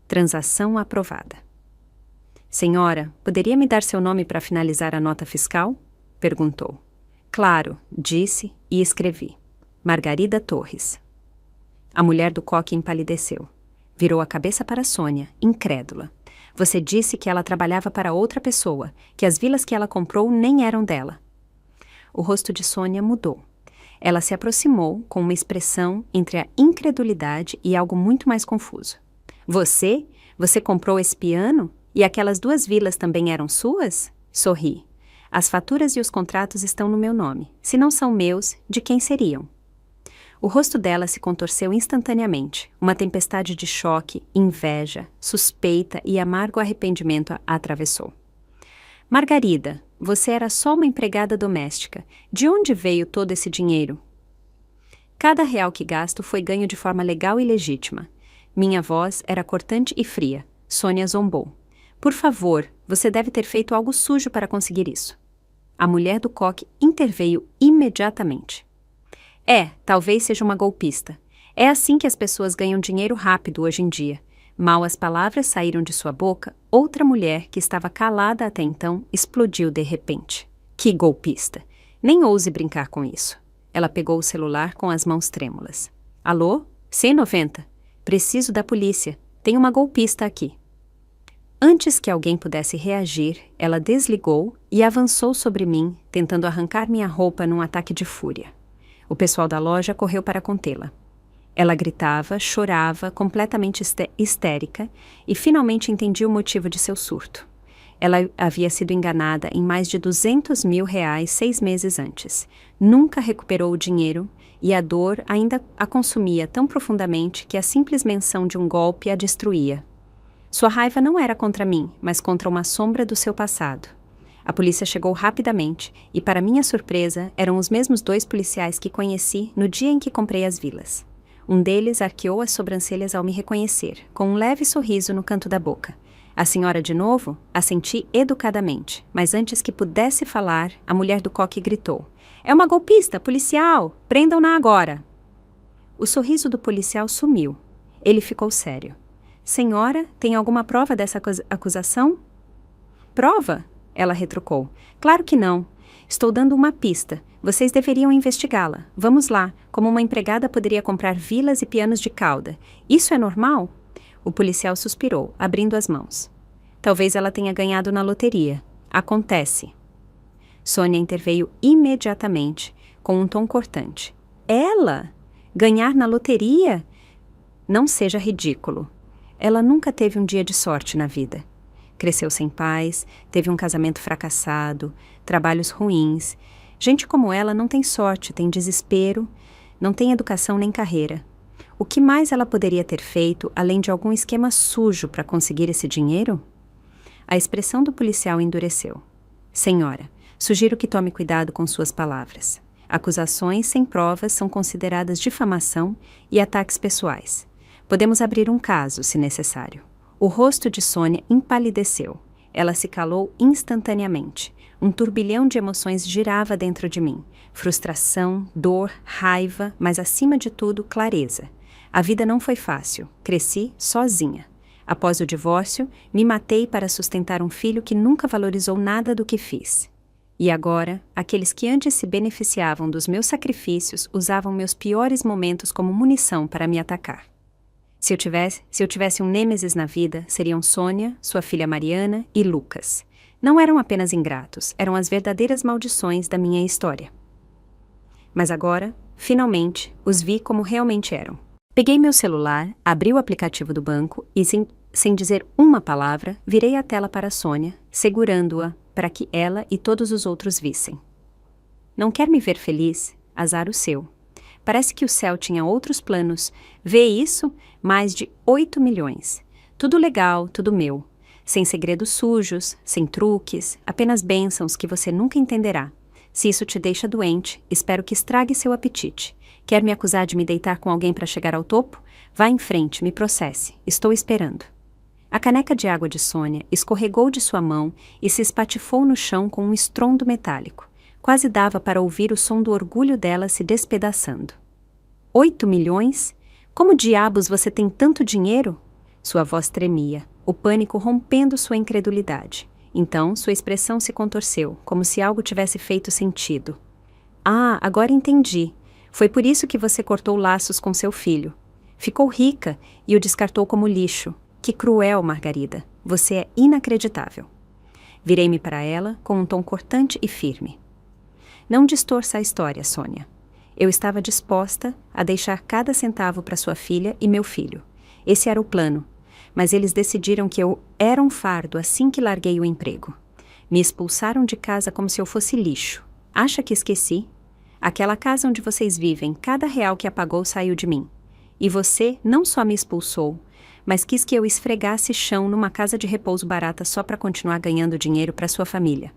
Transação aprovada. Senhora, poderia me dar seu nome para finalizar a nota fiscal? Perguntou. Claro, disse e escrevi. Margarida Torres. A mulher do coque empalideceu. Virou a cabeça para Sônia, incrédula. Você disse que ela trabalhava para outra pessoa, que as vilas que ela comprou nem eram dela. O rosto de Sônia mudou. Ela se aproximou com uma expressão entre a incredulidade e algo muito mais confuso. Você? Você comprou esse piano? E aquelas 2 vilas também eram suas? Sorri. As faturas e os contratos estão no meu nome. Se não são meus, de quem seriam? O rosto dela se contorceu instantaneamente. Uma tempestade de choque, inveja, suspeita e amargo arrependimento a atravessou. Margarida, você era só uma empregada doméstica. De onde veio todo esse dinheiro? Cada real que gasto foi ganho de forma legal e legítima. Minha voz era cortante e fria. Sônia zombou. Por favor, você deve ter feito algo sujo para conseguir isso. A mulher do coque interveio imediatamente. Talvez seja uma golpista. É assim que as pessoas ganham dinheiro rápido hoje em dia. Mal as palavras saíram de sua boca, outra mulher, que estava calada até então, explodiu de repente. Que golpista! Nem ouse brincar com isso. Ela pegou o celular com as mãos trêmulas. Alô? 190. Preciso da polícia. Tem uma golpista aqui. Antes que alguém pudesse reagir, ela desligou e avançou sobre mim, tentando arrancar minha roupa num ataque de fúria. O pessoal da loja correu para contê-la. Ela gritava, chorava, completamente histérica, e finalmente entendi o motivo de seu surto. Ela havia sido enganada em mais de 200 mil reais 6 meses antes. Nunca recuperou o dinheiro e a dor ainda a consumia tão profundamente que a simples menção de um golpe a destruía. Sua raiva não era contra mim, mas contra uma sombra do seu passado. A polícia chegou rapidamente e, para minha surpresa, eram os mesmos 2 policiais que conheci no dia em que comprei as vilas. Um deles arqueou as sobrancelhas ao me reconhecer, com um leve sorriso no canto da boca. A senhora de novo? Assenti educadamente, mas antes que pudesse falar, a mulher do coque gritou: "É uma golpista, policial! Prendam-na agora!" O sorriso do policial sumiu. Ele ficou sério. "Senhora, tem alguma prova dessa acusação?" "Prova?" Ela retrucou. "Claro que não. Estou dando uma pista. Vocês deveriam investigá-la. Vamos lá, como uma empregada poderia comprar vilas e pianos de cauda. Isso é normal?" O policial suspirou, abrindo as mãos. "Talvez ela tenha ganhado na loteria. Acontece." Sônia interveio imediatamente, com um tom cortante. "Ela? Ganhar na loteria? Não seja ridículo. Ela nunca teve um dia de sorte na vida. Cresceu sem pais, teve um casamento fracassado, trabalhos ruins. Gente como ela não tem sorte, tem desespero, não tem educação nem carreira. O que mais ela poderia ter feito, além de algum esquema sujo para conseguir esse dinheiro?" A expressão do policial endureceu. "Senhora, sugiro que tome cuidado com suas palavras. Acusações sem provas são consideradas difamação e ataques pessoais. Podemos abrir um caso, se necessário." O rosto de Sônia empalideceu. Ela se calou instantaneamente. Um turbilhão de emoções girava dentro de mim. Frustração, dor, raiva, mas acima de tudo, clareza. A vida não foi fácil. Cresci sozinha. Após o divórcio, me matei para sustentar um filho que nunca valorizou nada do que fiz. E agora, aqueles que antes se beneficiavam dos meus sacrifícios usavam meus piores momentos como munição para me atacar. Se eu tivesse um nêmesis na vida, seriam Sônia, sua filha Mariana e Lucas. Não eram apenas ingratos, eram as verdadeiras maldições da minha história. Mas agora, finalmente, os vi como realmente eram. Peguei meu celular, abri o aplicativo do banco e, sem dizer uma palavra, virei a tela para Sônia, segurando-a para que ela e todos os outros vissem. "Não quer me ver feliz? Azar o seu. Parece que o céu tinha outros planos. Vê isso? Mais de 8 milhões. Tudo legal, tudo meu. Sem segredos sujos, sem truques, apenas bênçãos que você nunca entenderá. Se isso te deixa doente, espero que estrague seu apetite. Quer me acusar de me deitar com alguém para chegar ao topo? Vá em frente, me processe. Estou esperando." A caneca de água de Sônia escorregou de sua mão e se espatifou no chão com um estrondo metálico. Quase dava para ouvir o som do orgulho dela se despedaçando. 8 milhões? Como diabos você tem tanto dinheiro? Sua voz tremia, o pânico rompendo sua incredulidade. Então, sua expressão se contorceu, como se algo tivesse feito sentido. "Ah, agora entendi. Foi por isso que você cortou laços com seu filho. Ficou rica e o descartou como lixo. Que cruel, Margarida. Você é inacreditável." Virei-me para ela com um tom cortante e firme. "Não distorça a história, Sônia. Eu estava disposta a deixar cada centavo para sua filha e meu filho. Esse era o plano. Mas eles decidiram que eu era um fardo assim que larguei o emprego. Me expulsaram de casa como se eu fosse lixo. Acha que esqueci? Aquela casa onde vocês vivem, cada real que apagou saiu de mim. E você não só me expulsou, mas quis que eu esfregasse chão numa casa de repouso barata só para continuar ganhando dinheiro para sua família.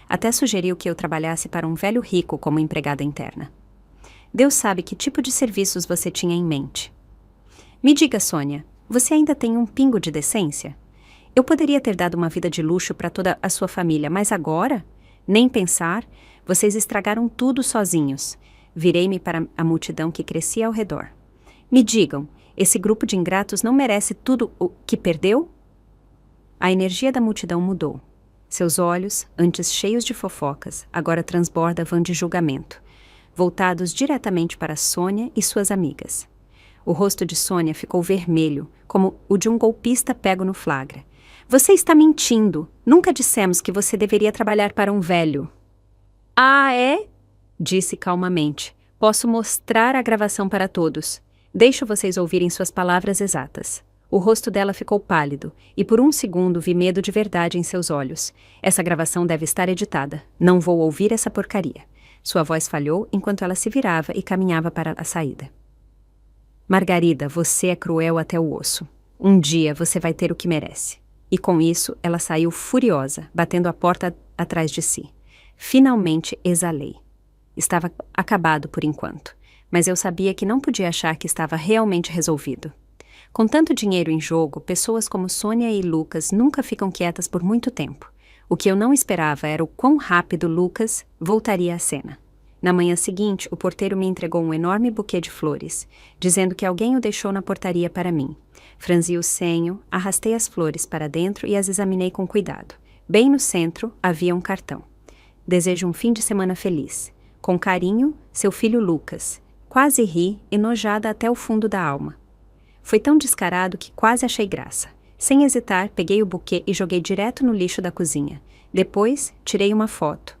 Até sugeriu que eu trabalhasse para um velho rico como empregada interna. Deus sabe que tipo de serviços você tinha em mente. Me diga, Sônia, você ainda tem um pingo de decência? Eu poderia ter dado uma vida de luxo para toda a sua família, mas agora? Nem pensar, vocês estragaram tudo sozinhos." Virei-me para a multidão que crescia ao redor. "Me digam, esse grupo de ingratos não merece tudo o que perdeu?" A energia da multidão mudou. Seus olhos, antes cheios de fofocas, agora transbordavam de julgamento, voltados diretamente para Sônia e suas amigas. O rosto de Sônia ficou vermelho, como o de um golpista pego no flagra. "Você está mentindo. Nunca dissemos que você deveria trabalhar para um velho." "Ah, é?" disse calmamente. "Posso mostrar a gravação para todos. Deixo vocês ouvirem suas palavras exatas." O rosto dela ficou pálido, e por um segundo vi medo de verdade em seus olhos. "Essa gravação deve estar editada. Não vou ouvir essa porcaria." Sua voz falhou enquanto ela se virava e caminhava para a saída. "Margarida, você é cruel até o osso. Um dia você vai ter o que merece." E com isso, ela saiu furiosa, batendo a porta atrás de si. Finalmente exalei. Estava acabado por enquanto, mas eu sabia que não podia achar que estava realmente resolvido. Com tanto dinheiro em jogo, pessoas como Sônia e Lucas nunca ficam quietas por muito tempo. O que eu não esperava era o quão rápido Lucas voltaria à cena. Na manhã seguinte, o porteiro me entregou um enorme buquê de flores, dizendo que alguém o deixou na portaria para mim. Franzi o senho, arrastei as flores para dentro e as examinei com cuidado. Bem no centro havia um cartão. Desejo um fim de semana feliz. Com carinho, seu filho Lucas. Quase ri, enojada até o fundo da alma. Foi tão descarado que quase achei graça. Sem hesitar, peguei o buquê e joguei direto no lixo da cozinha. Depois, tirei uma foto.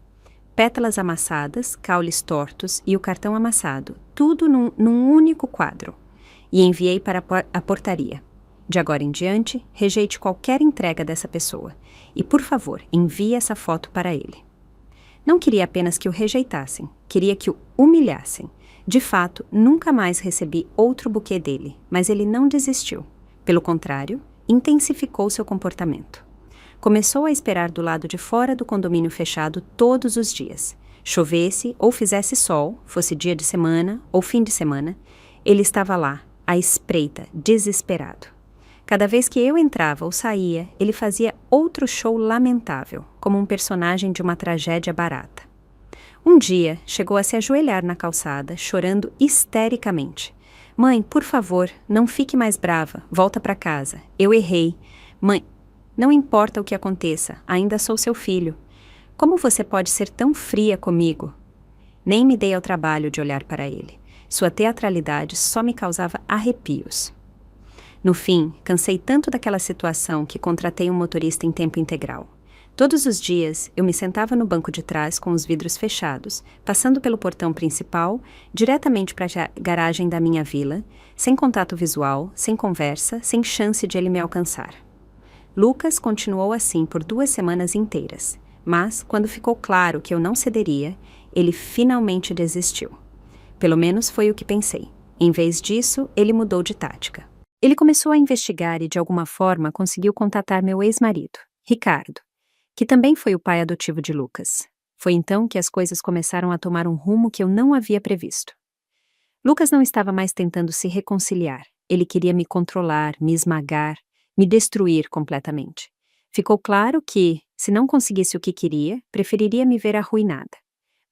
Pétalas amassadas, caules tortos e o cartão amassado, tudo num único quadro. E enviei para a portaria. De agora em diante, rejeite qualquer entrega dessa pessoa. E, por favor, envie essa foto para ele. Não queria apenas que o rejeitassem, queria que o humilhassem. De fato, nunca mais recebi outro buquê dele, mas ele não desistiu. Pelo contrário, intensificou seu comportamento. Começou a esperar do lado de fora do condomínio fechado todos os dias. Chovesse ou fizesse sol, fosse dia de semana ou fim de semana, ele estava lá, à espreita, desesperado. Cada vez que eu entrava ou saía, ele fazia outro show lamentável, como um personagem de uma tragédia barata. Um dia, chegou a se ajoelhar na calçada, chorando histericamente. Mãe, por favor, não fique mais brava, volta para casa. Eu errei. Mãe, não importa o que aconteça, ainda sou seu filho. Como você pode ser tão fria comigo? Nem me dei ao trabalho de olhar para ele. Sua teatralidade só me causava arrepios. No fim, cansei tanto daquela situação que contratei um motorista em tempo integral. Todos os dias, eu me sentava no banco de trás com os vidros fechados, passando pelo portão principal, diretamente para a garagem da minha vila, sem contato visual, sem conversa, sem chance de ele me alcançar. Lucas continuou assim por 2 semanas inteiras, mas, quando ficou claro que eu não cederia, ele finalmente desistiu. Pelo menos foi o que pensei. Em vez disso, ele mudou de tática. Ele começou a investigar e, de alguma forma, conseguiu contatar meu ex-marido, Ricardo, que também foi o pai adotivo de Lucas. Foi então que as coisas começaram a tomar um rumo que eu não havia previsto. Lucas não estava mais tentando se reconciliar. Ele queria me controlar, me esmagar, me destruir completamente. Ficou claro que, se não conseguisse o que queria, preferiria me ver arruinada.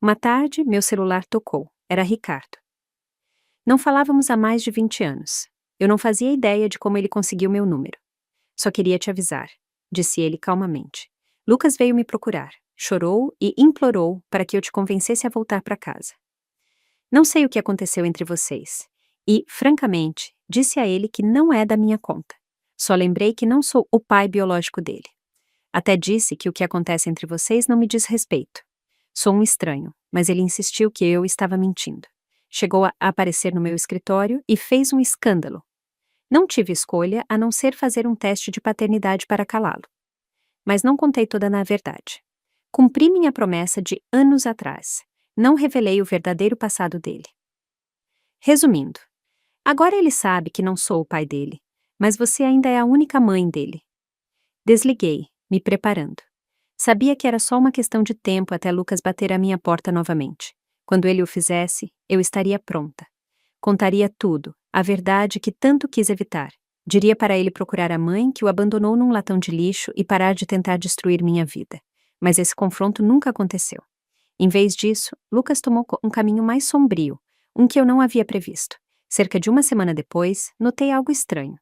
Uma tarde, meu celular tocou. Era Ricardo. Não falávamos há mais de 20 anos. Eu não fazia ideia de como ele conseguiu meu número. Só queria te avisar, disse ele calmamente. Lucas veio me procurar, chorou e implorou para que eu te convencesse a voltar para casa. Não sei o que aconteceu entre vocês. E, francamente, disse a ele que não é da minha conta. Só lembrei que não sou o pai biológico dele. Até disse que o que acontece entre vocês não me diz respeito. Sou um estranho, mas ele insistiu que eu estava mentindo. Chegou a aparecer no meu escritório e fez um escândalo. Não tive escolha a não ser fazer um teste de paternidade para calá-lo. Mas não contei toda a verdade. Cumpri minha promessa de anos atrás. Não revelei o verdadeiro passado dele. Resumindo, agora ele sabe que não sou o pai dele, mas você ainda é a única mãe dele. Desliguei, me preparando. Sabia que era só uma questão de tempo até Lucas bater à minha porta novamente. Quando ele o fizesse, eu estaria pronta. Contaria tudo, a verdade que tanto quis evitar. Diria para ele procurar a mãe que o abandonou num latão de lixo e parar de tentar destruir minha vida. Mas esse confronto nunca aconteceu. Em vez disso, Lucas tomou um caminho mais sombrio, um que eu não havia previsto. Cerca de 1 semana depois, notei algo estranho.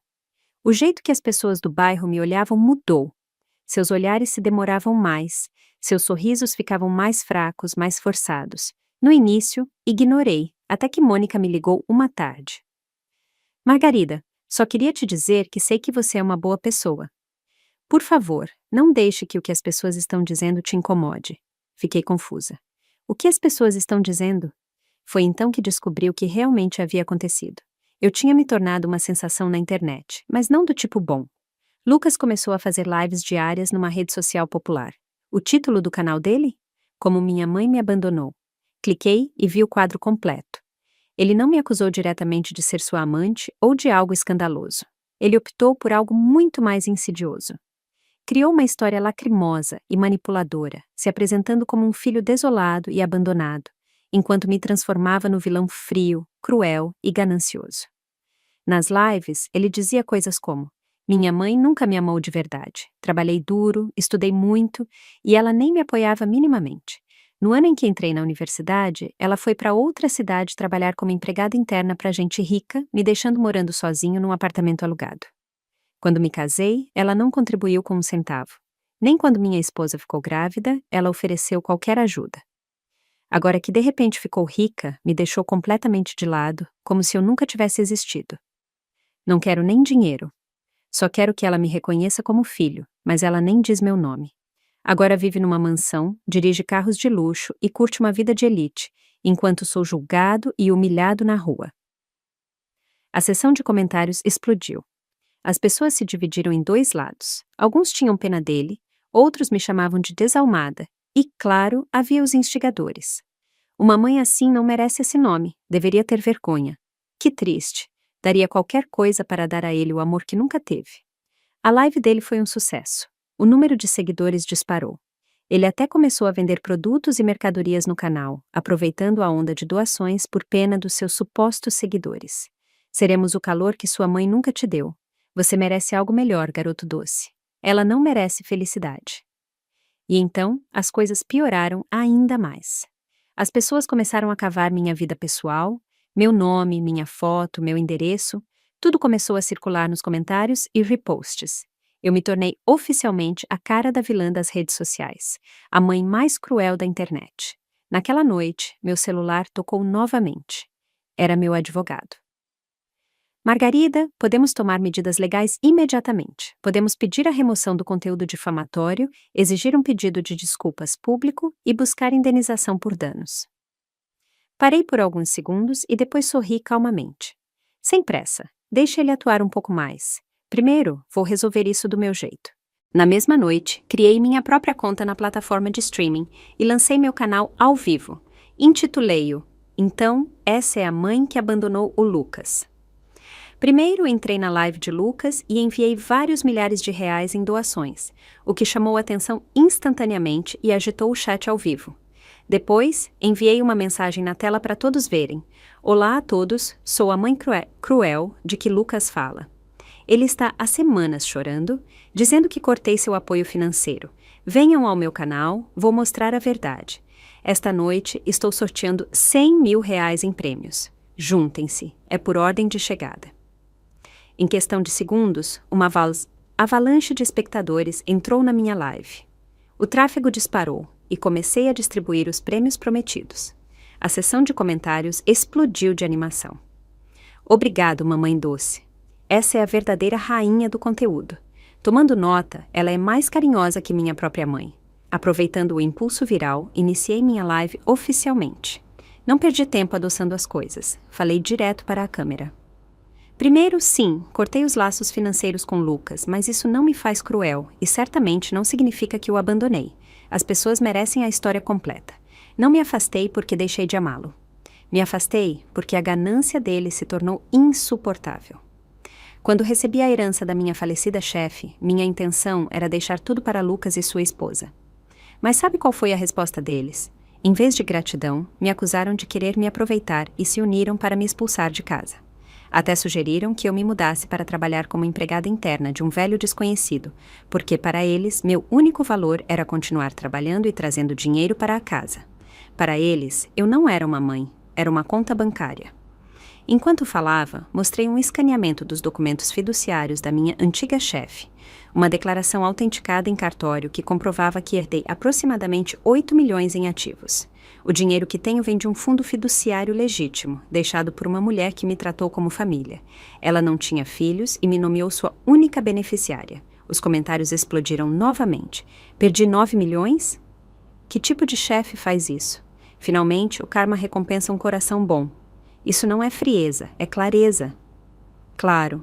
O jeito que as pessoas do bairro me olhavam mudou. Seus olhares se demoravam mais, seus sorrisos ficavam mais fracos, mais forçados. No início, ignorei, até que Mônica me ligou uma tarde. Margarida, só queria te dizer que sei que você é uma boa pessoa. Por favor, não deixe que o que as pessoas estão dizendo te incomode. Fiquei confusa. O que as pessoas estão dizendo? Foi então que descobri o que realmente havia acontecido. Eu tinha me tornado uma sensação na internet, mas não do tipo bom. Lucas começou a fazer lives diárias numa rede social popular. O título do canal dele? Como Minha Mãe Me Abandonou. Cliquei e vi o quadro completo. Ele não me acusou diretamente de ser sua amante ou de algo escandaloso. Ele optou por algo muito mais insidioso. Criou uma história lacrimosa e manipuladora, se apresentando como um filho desolado e abandonado, enquanto me transformava no vilão frio, cruel e ganancioso. Nas lives, ele dizia coisas como: minha mãe nunca me amou de verdade. Trabalhei duro, estudei muito e ela nem me apoiava minimamente. No ano em que entrei na universidade, ela foi para outra cidade trabalhar como empregada interna para gente rica, me deixando morando sozinho num apartamento alugado. Quando me casei, ela não contribuiu com um centavo. Nem quando minha esposa ficou grávida, ela ofereceu qualquer ajuda. Agora que de repente ficou rica, me deixou completamente de lado, como se eu nunca tivesse existido. Não quero nem dinheiro. Só quero que ela me reconheça como filho, mas ela nem diz meu nome. Agora vive numa mansão, dirige carros de luxo e curte uma vida de elite, enquanto sou julgado e humilhado na rua. A sessão de comentários explodiu. As pessoas se dividiram em dois lados. Alguns tinham pena dele, outros me chamavam de desalmada, e, claro, havia os instigadores. Uma mãe assim não merece esse nome, deveria ter vergonha. Que triste. Daria qualquer coisa para dar a ele o amor que nunca teve. A live dele foi um sucesso. O número de seguidores disparou. Ele até começou a vender produtos e mercadorias no canal, aproveitando a onda de doações por pena dos seus supostos seguidores. Seremos o calor que sua mãe nunca te deu. Você merece algo melhor, garoto doce. Ela não merece felicidade. E então, as coisas pioraram ainda mais. As pessoas começaram a cavar minha vida pessoal, meu nome, minha foto, meu endereço, tudo começou a circular nos comentários e reposts. Eu me tornei oficialmente a cara da vilã das redes sociais, a mãe mais cruel da internet. Naquela noite, meu celular tocou novamente. Era meu advogado. Margarida, podemos tomar medidas legais imediatamente. Podemos pedir a remoção do conteúdo difamatório, exigir um pedido de desculpas público e buscar indenização por danos. Parei por alguns segundos e depois sorri calmamente. Sem pressa, deixe ele atuar um pouco mais. Primeiro, vou resolver isso do meu jeito. Na mesma noite, criei minha própria conta na plataforma de streaming e lancei meu canal ao vivo. Intitulei-o Então, essa é a mãe que abandonou o Lucas. Primeiro entrei na live de Lucas e enviei vários milhares de reais em doações, o que chamou a atenção instantaneamente e agitou o chat ao vivo. Depois, enviei uma mensagem na tela para todos verem. Olá a todos, sou a mãe cruel de que Lucas fala. Ele está há semanas chorando, dizendo que cortei seu apoio financeiro. Venham ao meu canal, vou mostrar a verdade. Esta noite estou sorteando 100 mil reais em prêmios. Juntem-se, é por ordem de chegada. Em questão de segundos, uma avalanche de espectadores entrou na minha live. O tráfego disparou e comecei a distribuir os prêmios prometidos. A sessão de comentários explodiu de animação. Obrigado, mamãe doce. Essa é a verdadeira rainha do conteúdo. Tomando nota, ela é mais carinhosa que minha própria mãe. Aproveitando o impulso viral, iniciei minha live oficialmente. Não perdi tempo adoçando as coisas. Falei direto para a câmera. Primeiro, sim, cortei os laços financeiros com Lucas, mas isso não me faz cruel e certamente não significa que o abandonei. As pessoas merecem a história completa. Não me afastei porque deixei de amá-lo. Me afastei porque a ganância dele se tornou insuportável. Quando recebi a herança da minha falecida chefe, minha intenção era deixar tudo para Lucas e sua esposa. Mas sabe qual foi a resposta deles? Em vez de gratidão, me acusaram de querer me aproveitar e se uniram para me expulsar de casa. Até sugeriram que eu me mudasse para trabalhar como empregada interna de um velho desconhecido, porque para eles meu único valor era continuar trabalhando e trazendo dinheiro para a casa. Para eles, eu não era uma mãe, era uma conta bancária. Enquanto falava, mostrei um escaneamento dos documentos fiduciários da minha antiga chefe, uma declaração autenticada em cartório que comprovava que herdei aproximadamente 8 milhões em ativos. O dinheiro que tenho vem de um fundo fiduciário legítimo, deixado por uma mulher que me tratou como família. Ela não tinha filhos e me nomeou sua única beneficiária. Os comentários explodiram novamente. Perdi 9 milhões? Que tipo de chefe faz isso? Finalmente, o karma recompensa um coração bom. Isso não é frieza, é clareza. Claro,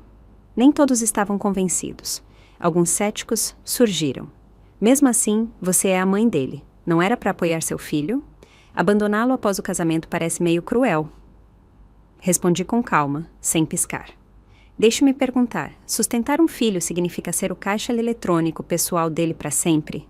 nem todos estavam convencidos. Alguns céticos surgiram. Mesmo assim, você é a mãe dele. Não era para apoiar seu filho? Abandoná-lo após o casamento parece meio cruel. Respondi com calma, sem piscar. Deixe-me perguntar, sustentar um filho significa ser o caixa eletrônico pessoal dele para sempre?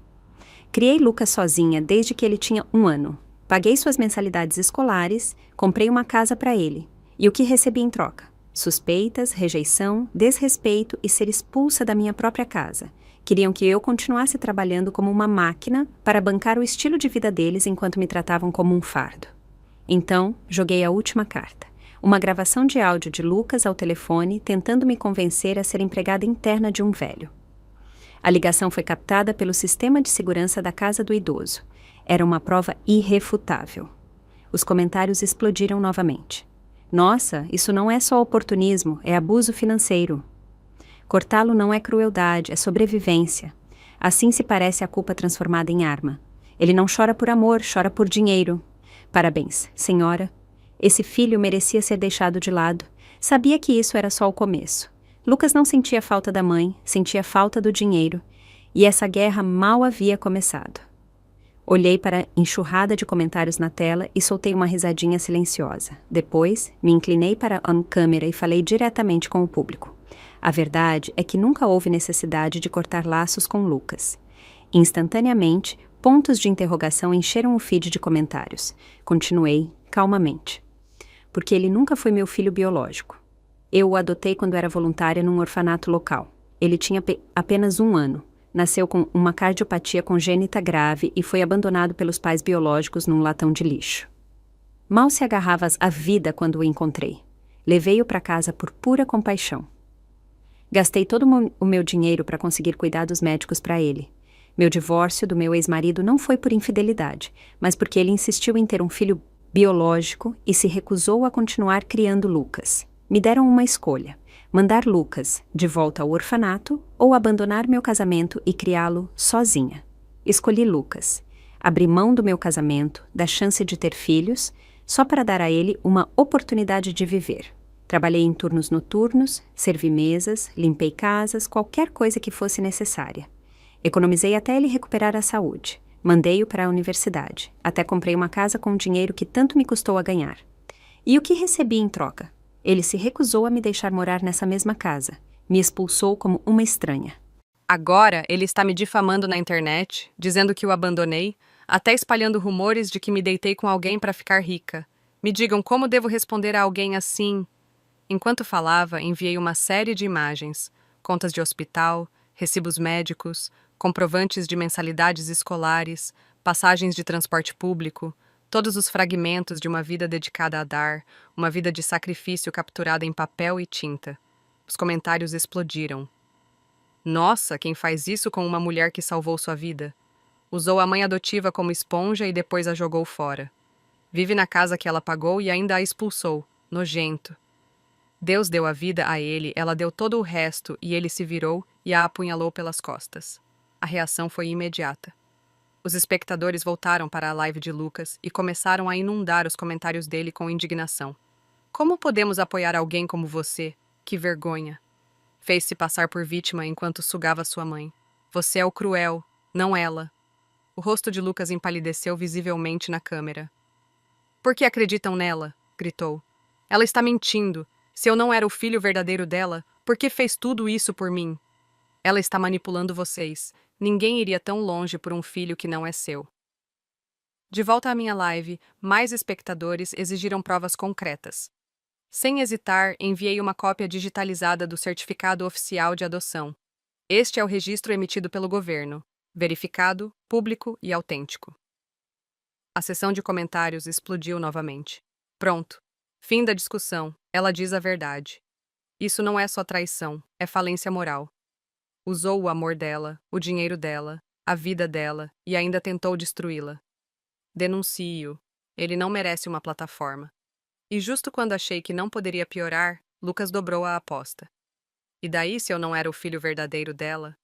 Criei Lucas sozinha desde que ele tinha 1 ano. Paguei suas mensalidades escolares, comprei uma casa para ele. E o que recebi em troca? Suspeitas, rejeição, desrespeito e ser expulsa da minha própria casa. Queriam que eu continuasse trabalhando como uma máquina para bancar o estilo de vida deles enquanto me tratavam como um fardo. Então, joguei a última carta. Uma gravação de áudio de Lucas ao telefone tentando me convencer a ser empregada interna de um velho. A ligação foi captada pelo sistema de segurança da casa do idoso. Era uma prova irrefutável. Os comentários explodiram novamente. Nossa, isso não é só oportunismo, é abuso financeiro. Cortá-lo não é crueldade, é sobrevivência. Assim se parece a culpa transformada em arma. Ele não chora por amor, chora por dinheiro. Parabéns, senhora. Esse filho merecia ser deixado de lado. Sabia que isso era só o começo. Lucas não sentia falta da mãe, sentia falta do dinheiro. E essa guerra mal havia começado. Olhei para a enxurrada de comentários na tela e soltei uma risadinha silenciosa. Depois, me inclinei para a câmera e falei diretamente com o público. A verdade é que nunca houve necessidade de cortar laços com Lucas. Instantaneamente, pontos de interrogação encheram o feed de comentários. Continuei, calmamente. Porque ele nunca foi meu filho biológico. Eu o adotei quando era voluntária num orfanato local. Ele tinha apenas 1 ano. Nasceu com uma cardiopatia congênita grave e foi abandonado pelos pais biológicos num latão de lixo. Mal se agarrava à vida quando o encontrei. Levei-o para casa por pura compaixão. Gastei todo o meu dinheiro para conseguir cuidados médicos para ele. Meu divórcio do meu ex-marido não foi por infidelidade, mas porque ele insistiu em ter um filho biológico e se recusou a continuar criando Lucas. Me deram uma escolha: mandar Lucas de volta ao orfanato ou abandonar meu casamento e criá-lo sozinha. Escolhi Lucas. Abri mão do meu casamento, da chance de ter filhos, só para dar a ele uma oportunidade de viver. Trabalhei em turnos noturnos, servi mesas, limpei casas, qualquer coisa que fosse necessária. Economizei até ele recuperar a saúde. Mandei-o para a universidade. Até comprei uma casa com o dinheiro que tanto me custou a ganhar. E o que recebi em troca? Ele se recusou a me deixar morar nessa mesma casa. Me expulsou como uma estranha. Agora ele está me difamando na internet, dizendo que o abandonei, até espalhando rumores de que me deitei com alguém para ficar rica. Me digam como devo responder a alguém assim. Enquanto falava, enviei uma série de imagens, contas de hospital, recibos médicos, comprovantes de mensalidades escolares, passagens de transporte público, todos os fragmentos de uma vida dedicada a dar, uma vida de sacrifício capturada em papel e tinta. Os comentários explodiram. Nossa, quem faz isso com uma mulher que salvou sua vida? Usou a mãe adotiva como esponja e depois a jogou fora. Vive na casa que ela pagou e ainda a expulsou. Nojento. Deus deu a vida a ele, ela deu todo o resto e ele se virou e a apunhalou pelas costas. A reação foi imediata. Os espectadores voltaram para a live de Lucas e começaram a inundar os comentários dele com indignação. Como podemos apoiar alguém como você? Que vergonha! Fez-se passar por vítima enquanto sugava sua mãe. Você é o cruel, não ela. O rosto de Lucas empalideceu visivelmente na câmera. Por que acreditam nela? Gritou. Ela está mentindo. Se eu não era o filho verdadeiro dela, por que fez tudo isso por mim? Ela está manipulando vocês. Ninguém iria tão longe por um filho que não é seu. De volta à minha live, mais espectadores exigiram provas concretas. Sem hesitar, enviei uma cópia digitalizada do certificado oficial de adoção. Este é o registro emitido pelo governo, verificado, público e autêntico. A sessão de comentários explodiu novamente. Pronto. Fim da discussão. Ela diz a verdade. Isso não é só traição, é falência moral. Usou o amor dela, o dinheiro dela, a vida dela e ainda tentou destruí-la. Denuncie-o. Ele não merece uma plataforma. E justo quando achei que não poderia piorar, Lucas dobrou a aposta. E daí se eu não era o filho verdadeiro dela?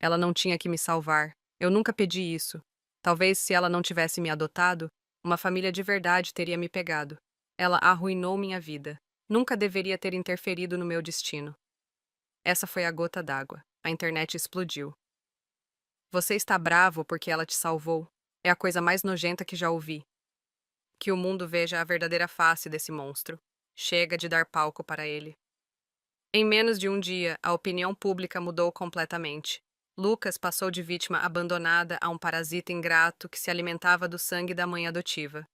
Ela não tinha que me salvar. Eu nunca pedi isso. Talvez se ela não tivesse me adotado, uma família de verdade teria me pegado. Ela arruinou minha vida. Nunca deveria ter interferido no meu destino. Essa foi a gota d'água. A internet explodiu. Você está bravo porque ela te salvou? É a coisa mais nojenta que já ouvi. Que o mundo veja a verdadeira face desse monstro. Chega de dar palco para ele. Em menos de um dia, a opinião pública mudou completamente. Lucas passou de vítima abandonada a um parasita ingrato que se alimentava do sangue da mãe adotiva.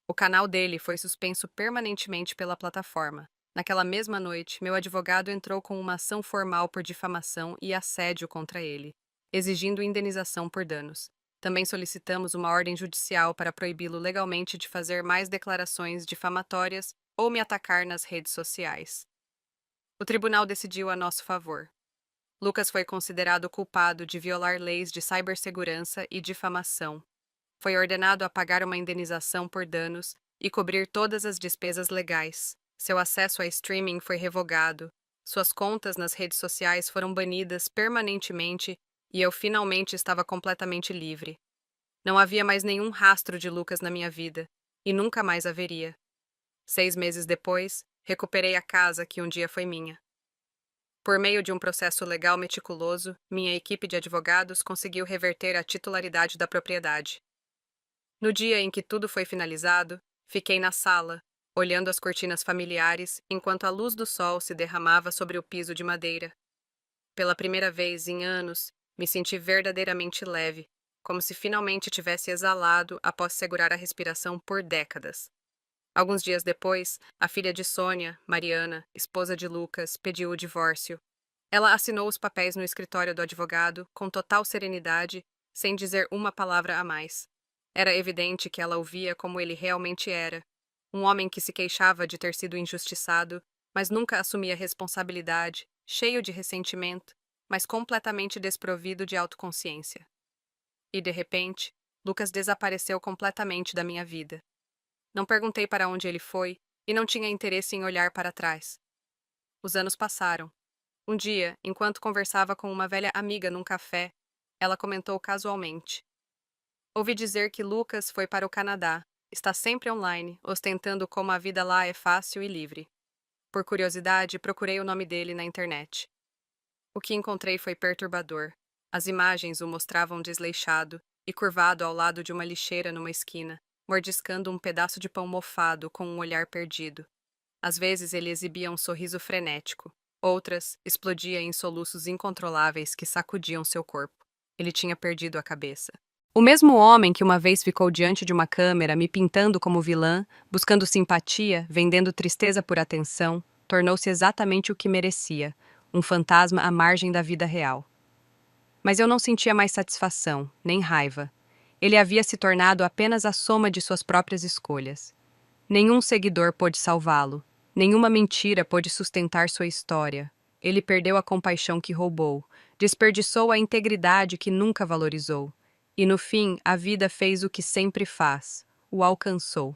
O canal dele foi suspenso permanentemente pela plataforma. Naquela mesma noite, meu advogado entrou com uma ação formal por difamação e assédio contra ele, exigindo indenização por danos. Também solicitamos uma ordem judicial para proibi-lo legalmente de fazer mais declarações difamatórias ou me atacar nas redes sociais. O tribunal decidiu a nosso favor. Lucas foi considerado culpado de violar leis de cibersegurança e difamação. Foi ordenado a pagar uma indenização por danos e cobrir todas as despesas legais. Seu acesso a streaming foi revogado. Suas contas nas redes sociais foram banidas permanentemente e eu finalmente estava completamente livre. Não havia mais nenhum rastro de Lucas na minha vida, e nunca mais haveria. 6 meses depois, recuperei a casa que um dia foi minha. Por meio de um processo legal meticuloso, minha equipe de advogados conseguiu reverter a titularidade da propriedade. No dia em que tudo foi finalizado, fiquei na sala, olhando as cortinas familiares enquanto a luz do sol se derramava sobre o piso de madeira. Pela primeira vez em anos, me senti verdadeiramente leve, como se finalmente tivesse exalado após segurar a respiração por décadas. Alguns dias depois, a filha de Sônia, Mariana, esposa de Lucas, pediu o divórcio. Ela assinou os papéis no escritório do advogado com total serenidade, sem dizer uma palavra a mais. Era evidente que ela o via como ele realmente era, um homem que se queixava de ter sido injustiçado, mas nunca assumia responsabilidade, cheio de ressentimento, mas completamente desprovido de autoconsciência. E, de repente, Lucas desapareceu completamente da minha vida. Não perguntei para onde ele foi e não tinha interesse em olhar para trás. Os anos passaram. Um dia, enquanto conversava com uma velha amiga num café, ela comentou casualmente: ouvi dizer que Lucas foi para o Canadá. Está sempre online, ostentando como a vida lá é fácil e livre. Por curiosidade, procurei o nome dele na internet. O que encontrei foi perturbador. As imagens o mostravam desleixado e curvado ao lado de uma lixeira numa esquina, mordiscando um pedaço de pão mofado com um olhar perdido. Às vezes ele exibia um sorriso frenético, outras explodia em soluços incontroláveis que sacudiam seu corpo. Ele tinha perdido a cabeça. O mesmo homem que uma vez ficou diante de uma câmera me pintando como vilã, buscando simpatia, vendendo tristeza por atenção, tornou-se exatamente o que merecia, um fantasma à margem da vida real. Mas eu não sentia mais satisfação, nem raiva. Ele havia se tornado apenas a soma de suas próprias escolhas. Nenhum seguidor pôde salvá-lo, nenhuma mentira pôde sustentar sua história. Ele perdeu a compaixão que roubou, desperdiçou a integridade que nunca valorizou. E no fim, a vida fez o que sempre faz, o alcançou.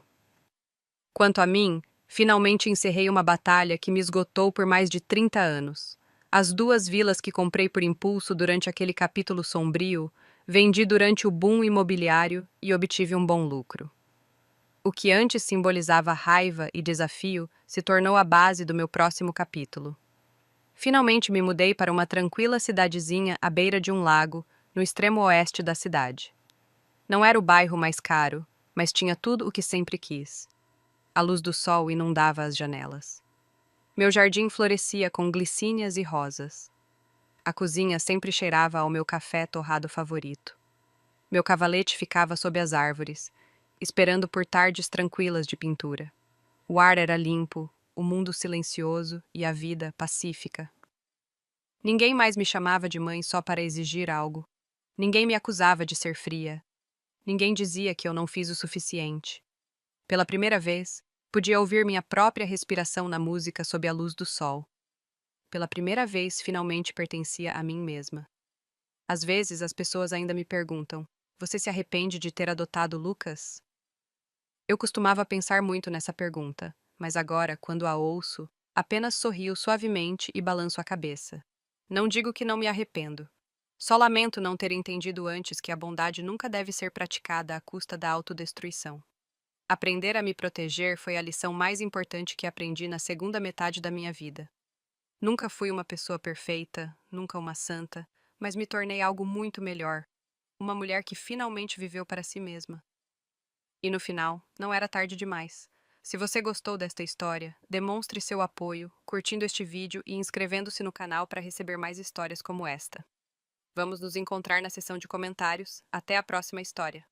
Quanto a mim, finalmente encerrei uma batalha que me esgotou por mais de 30 anos. As 2 vilas que comprei por impulso durante aquele capítulo sombrio, vendi durante o boom imobiliário e obtive um bom lucro. O que antes simbolizava raiva e desafio se tornou a base do meu próximo capítulo. Finalmente me mudei para uma tranquila cidadezinha à beira de um lago, no extremo oeste da cidade. Não era o bairro mais caro, mas tinha tudo o que sempre quis. A luz do sol inundava as janelas. Meu jardim florescia com glicínias e rosas. A cozinha sempre cheirava ao meu café torrado favorito. Meu cavalete ficava sob as árvores, esperando por tardes tranquilas de pintura. O ar era limpo, o mundo silencioso e a vida pacífica. Ninguém mais me chamava de mãe só para exigir algo. Ninguém me acusava de ser fria. Ninguém dizia que eu não fiz o suficiente. Pela primeira vez, podia ouvir minha própria respiração na música sob a luz do sol. Pela primeira vez, finalmente pertencia a mim mesma. Às vezes, as pessoas ainda me perguntam: você se arrepende de ter adotado Lucas? Eu costumava pensar muito nessa pergunta, mas agora, quando a ouço, apenas sorrio suavemente e balanço a cabeça. Não digo que não me arrependo. Só lamento não ter entendido antes que a bondade nunca deve ser praticada à custa da autodestruição. Aprender a me proteger foi a lição mais importante que aprendi na segunda metade da minha vida. Nunca fui uma pessoa perfeita, nunca uma santa, mas me tornei algo muito melhor, uma mulher que finalmente viveu para si mesma. E no final, não era tarde demais. Se você gostou desta história, demonstre seu apoio, curtindo este vídeo e inscrevendo-se no canal para receber mais histórias como esta. Vamos nos encontrar na seção de comentários. Até a próxima história!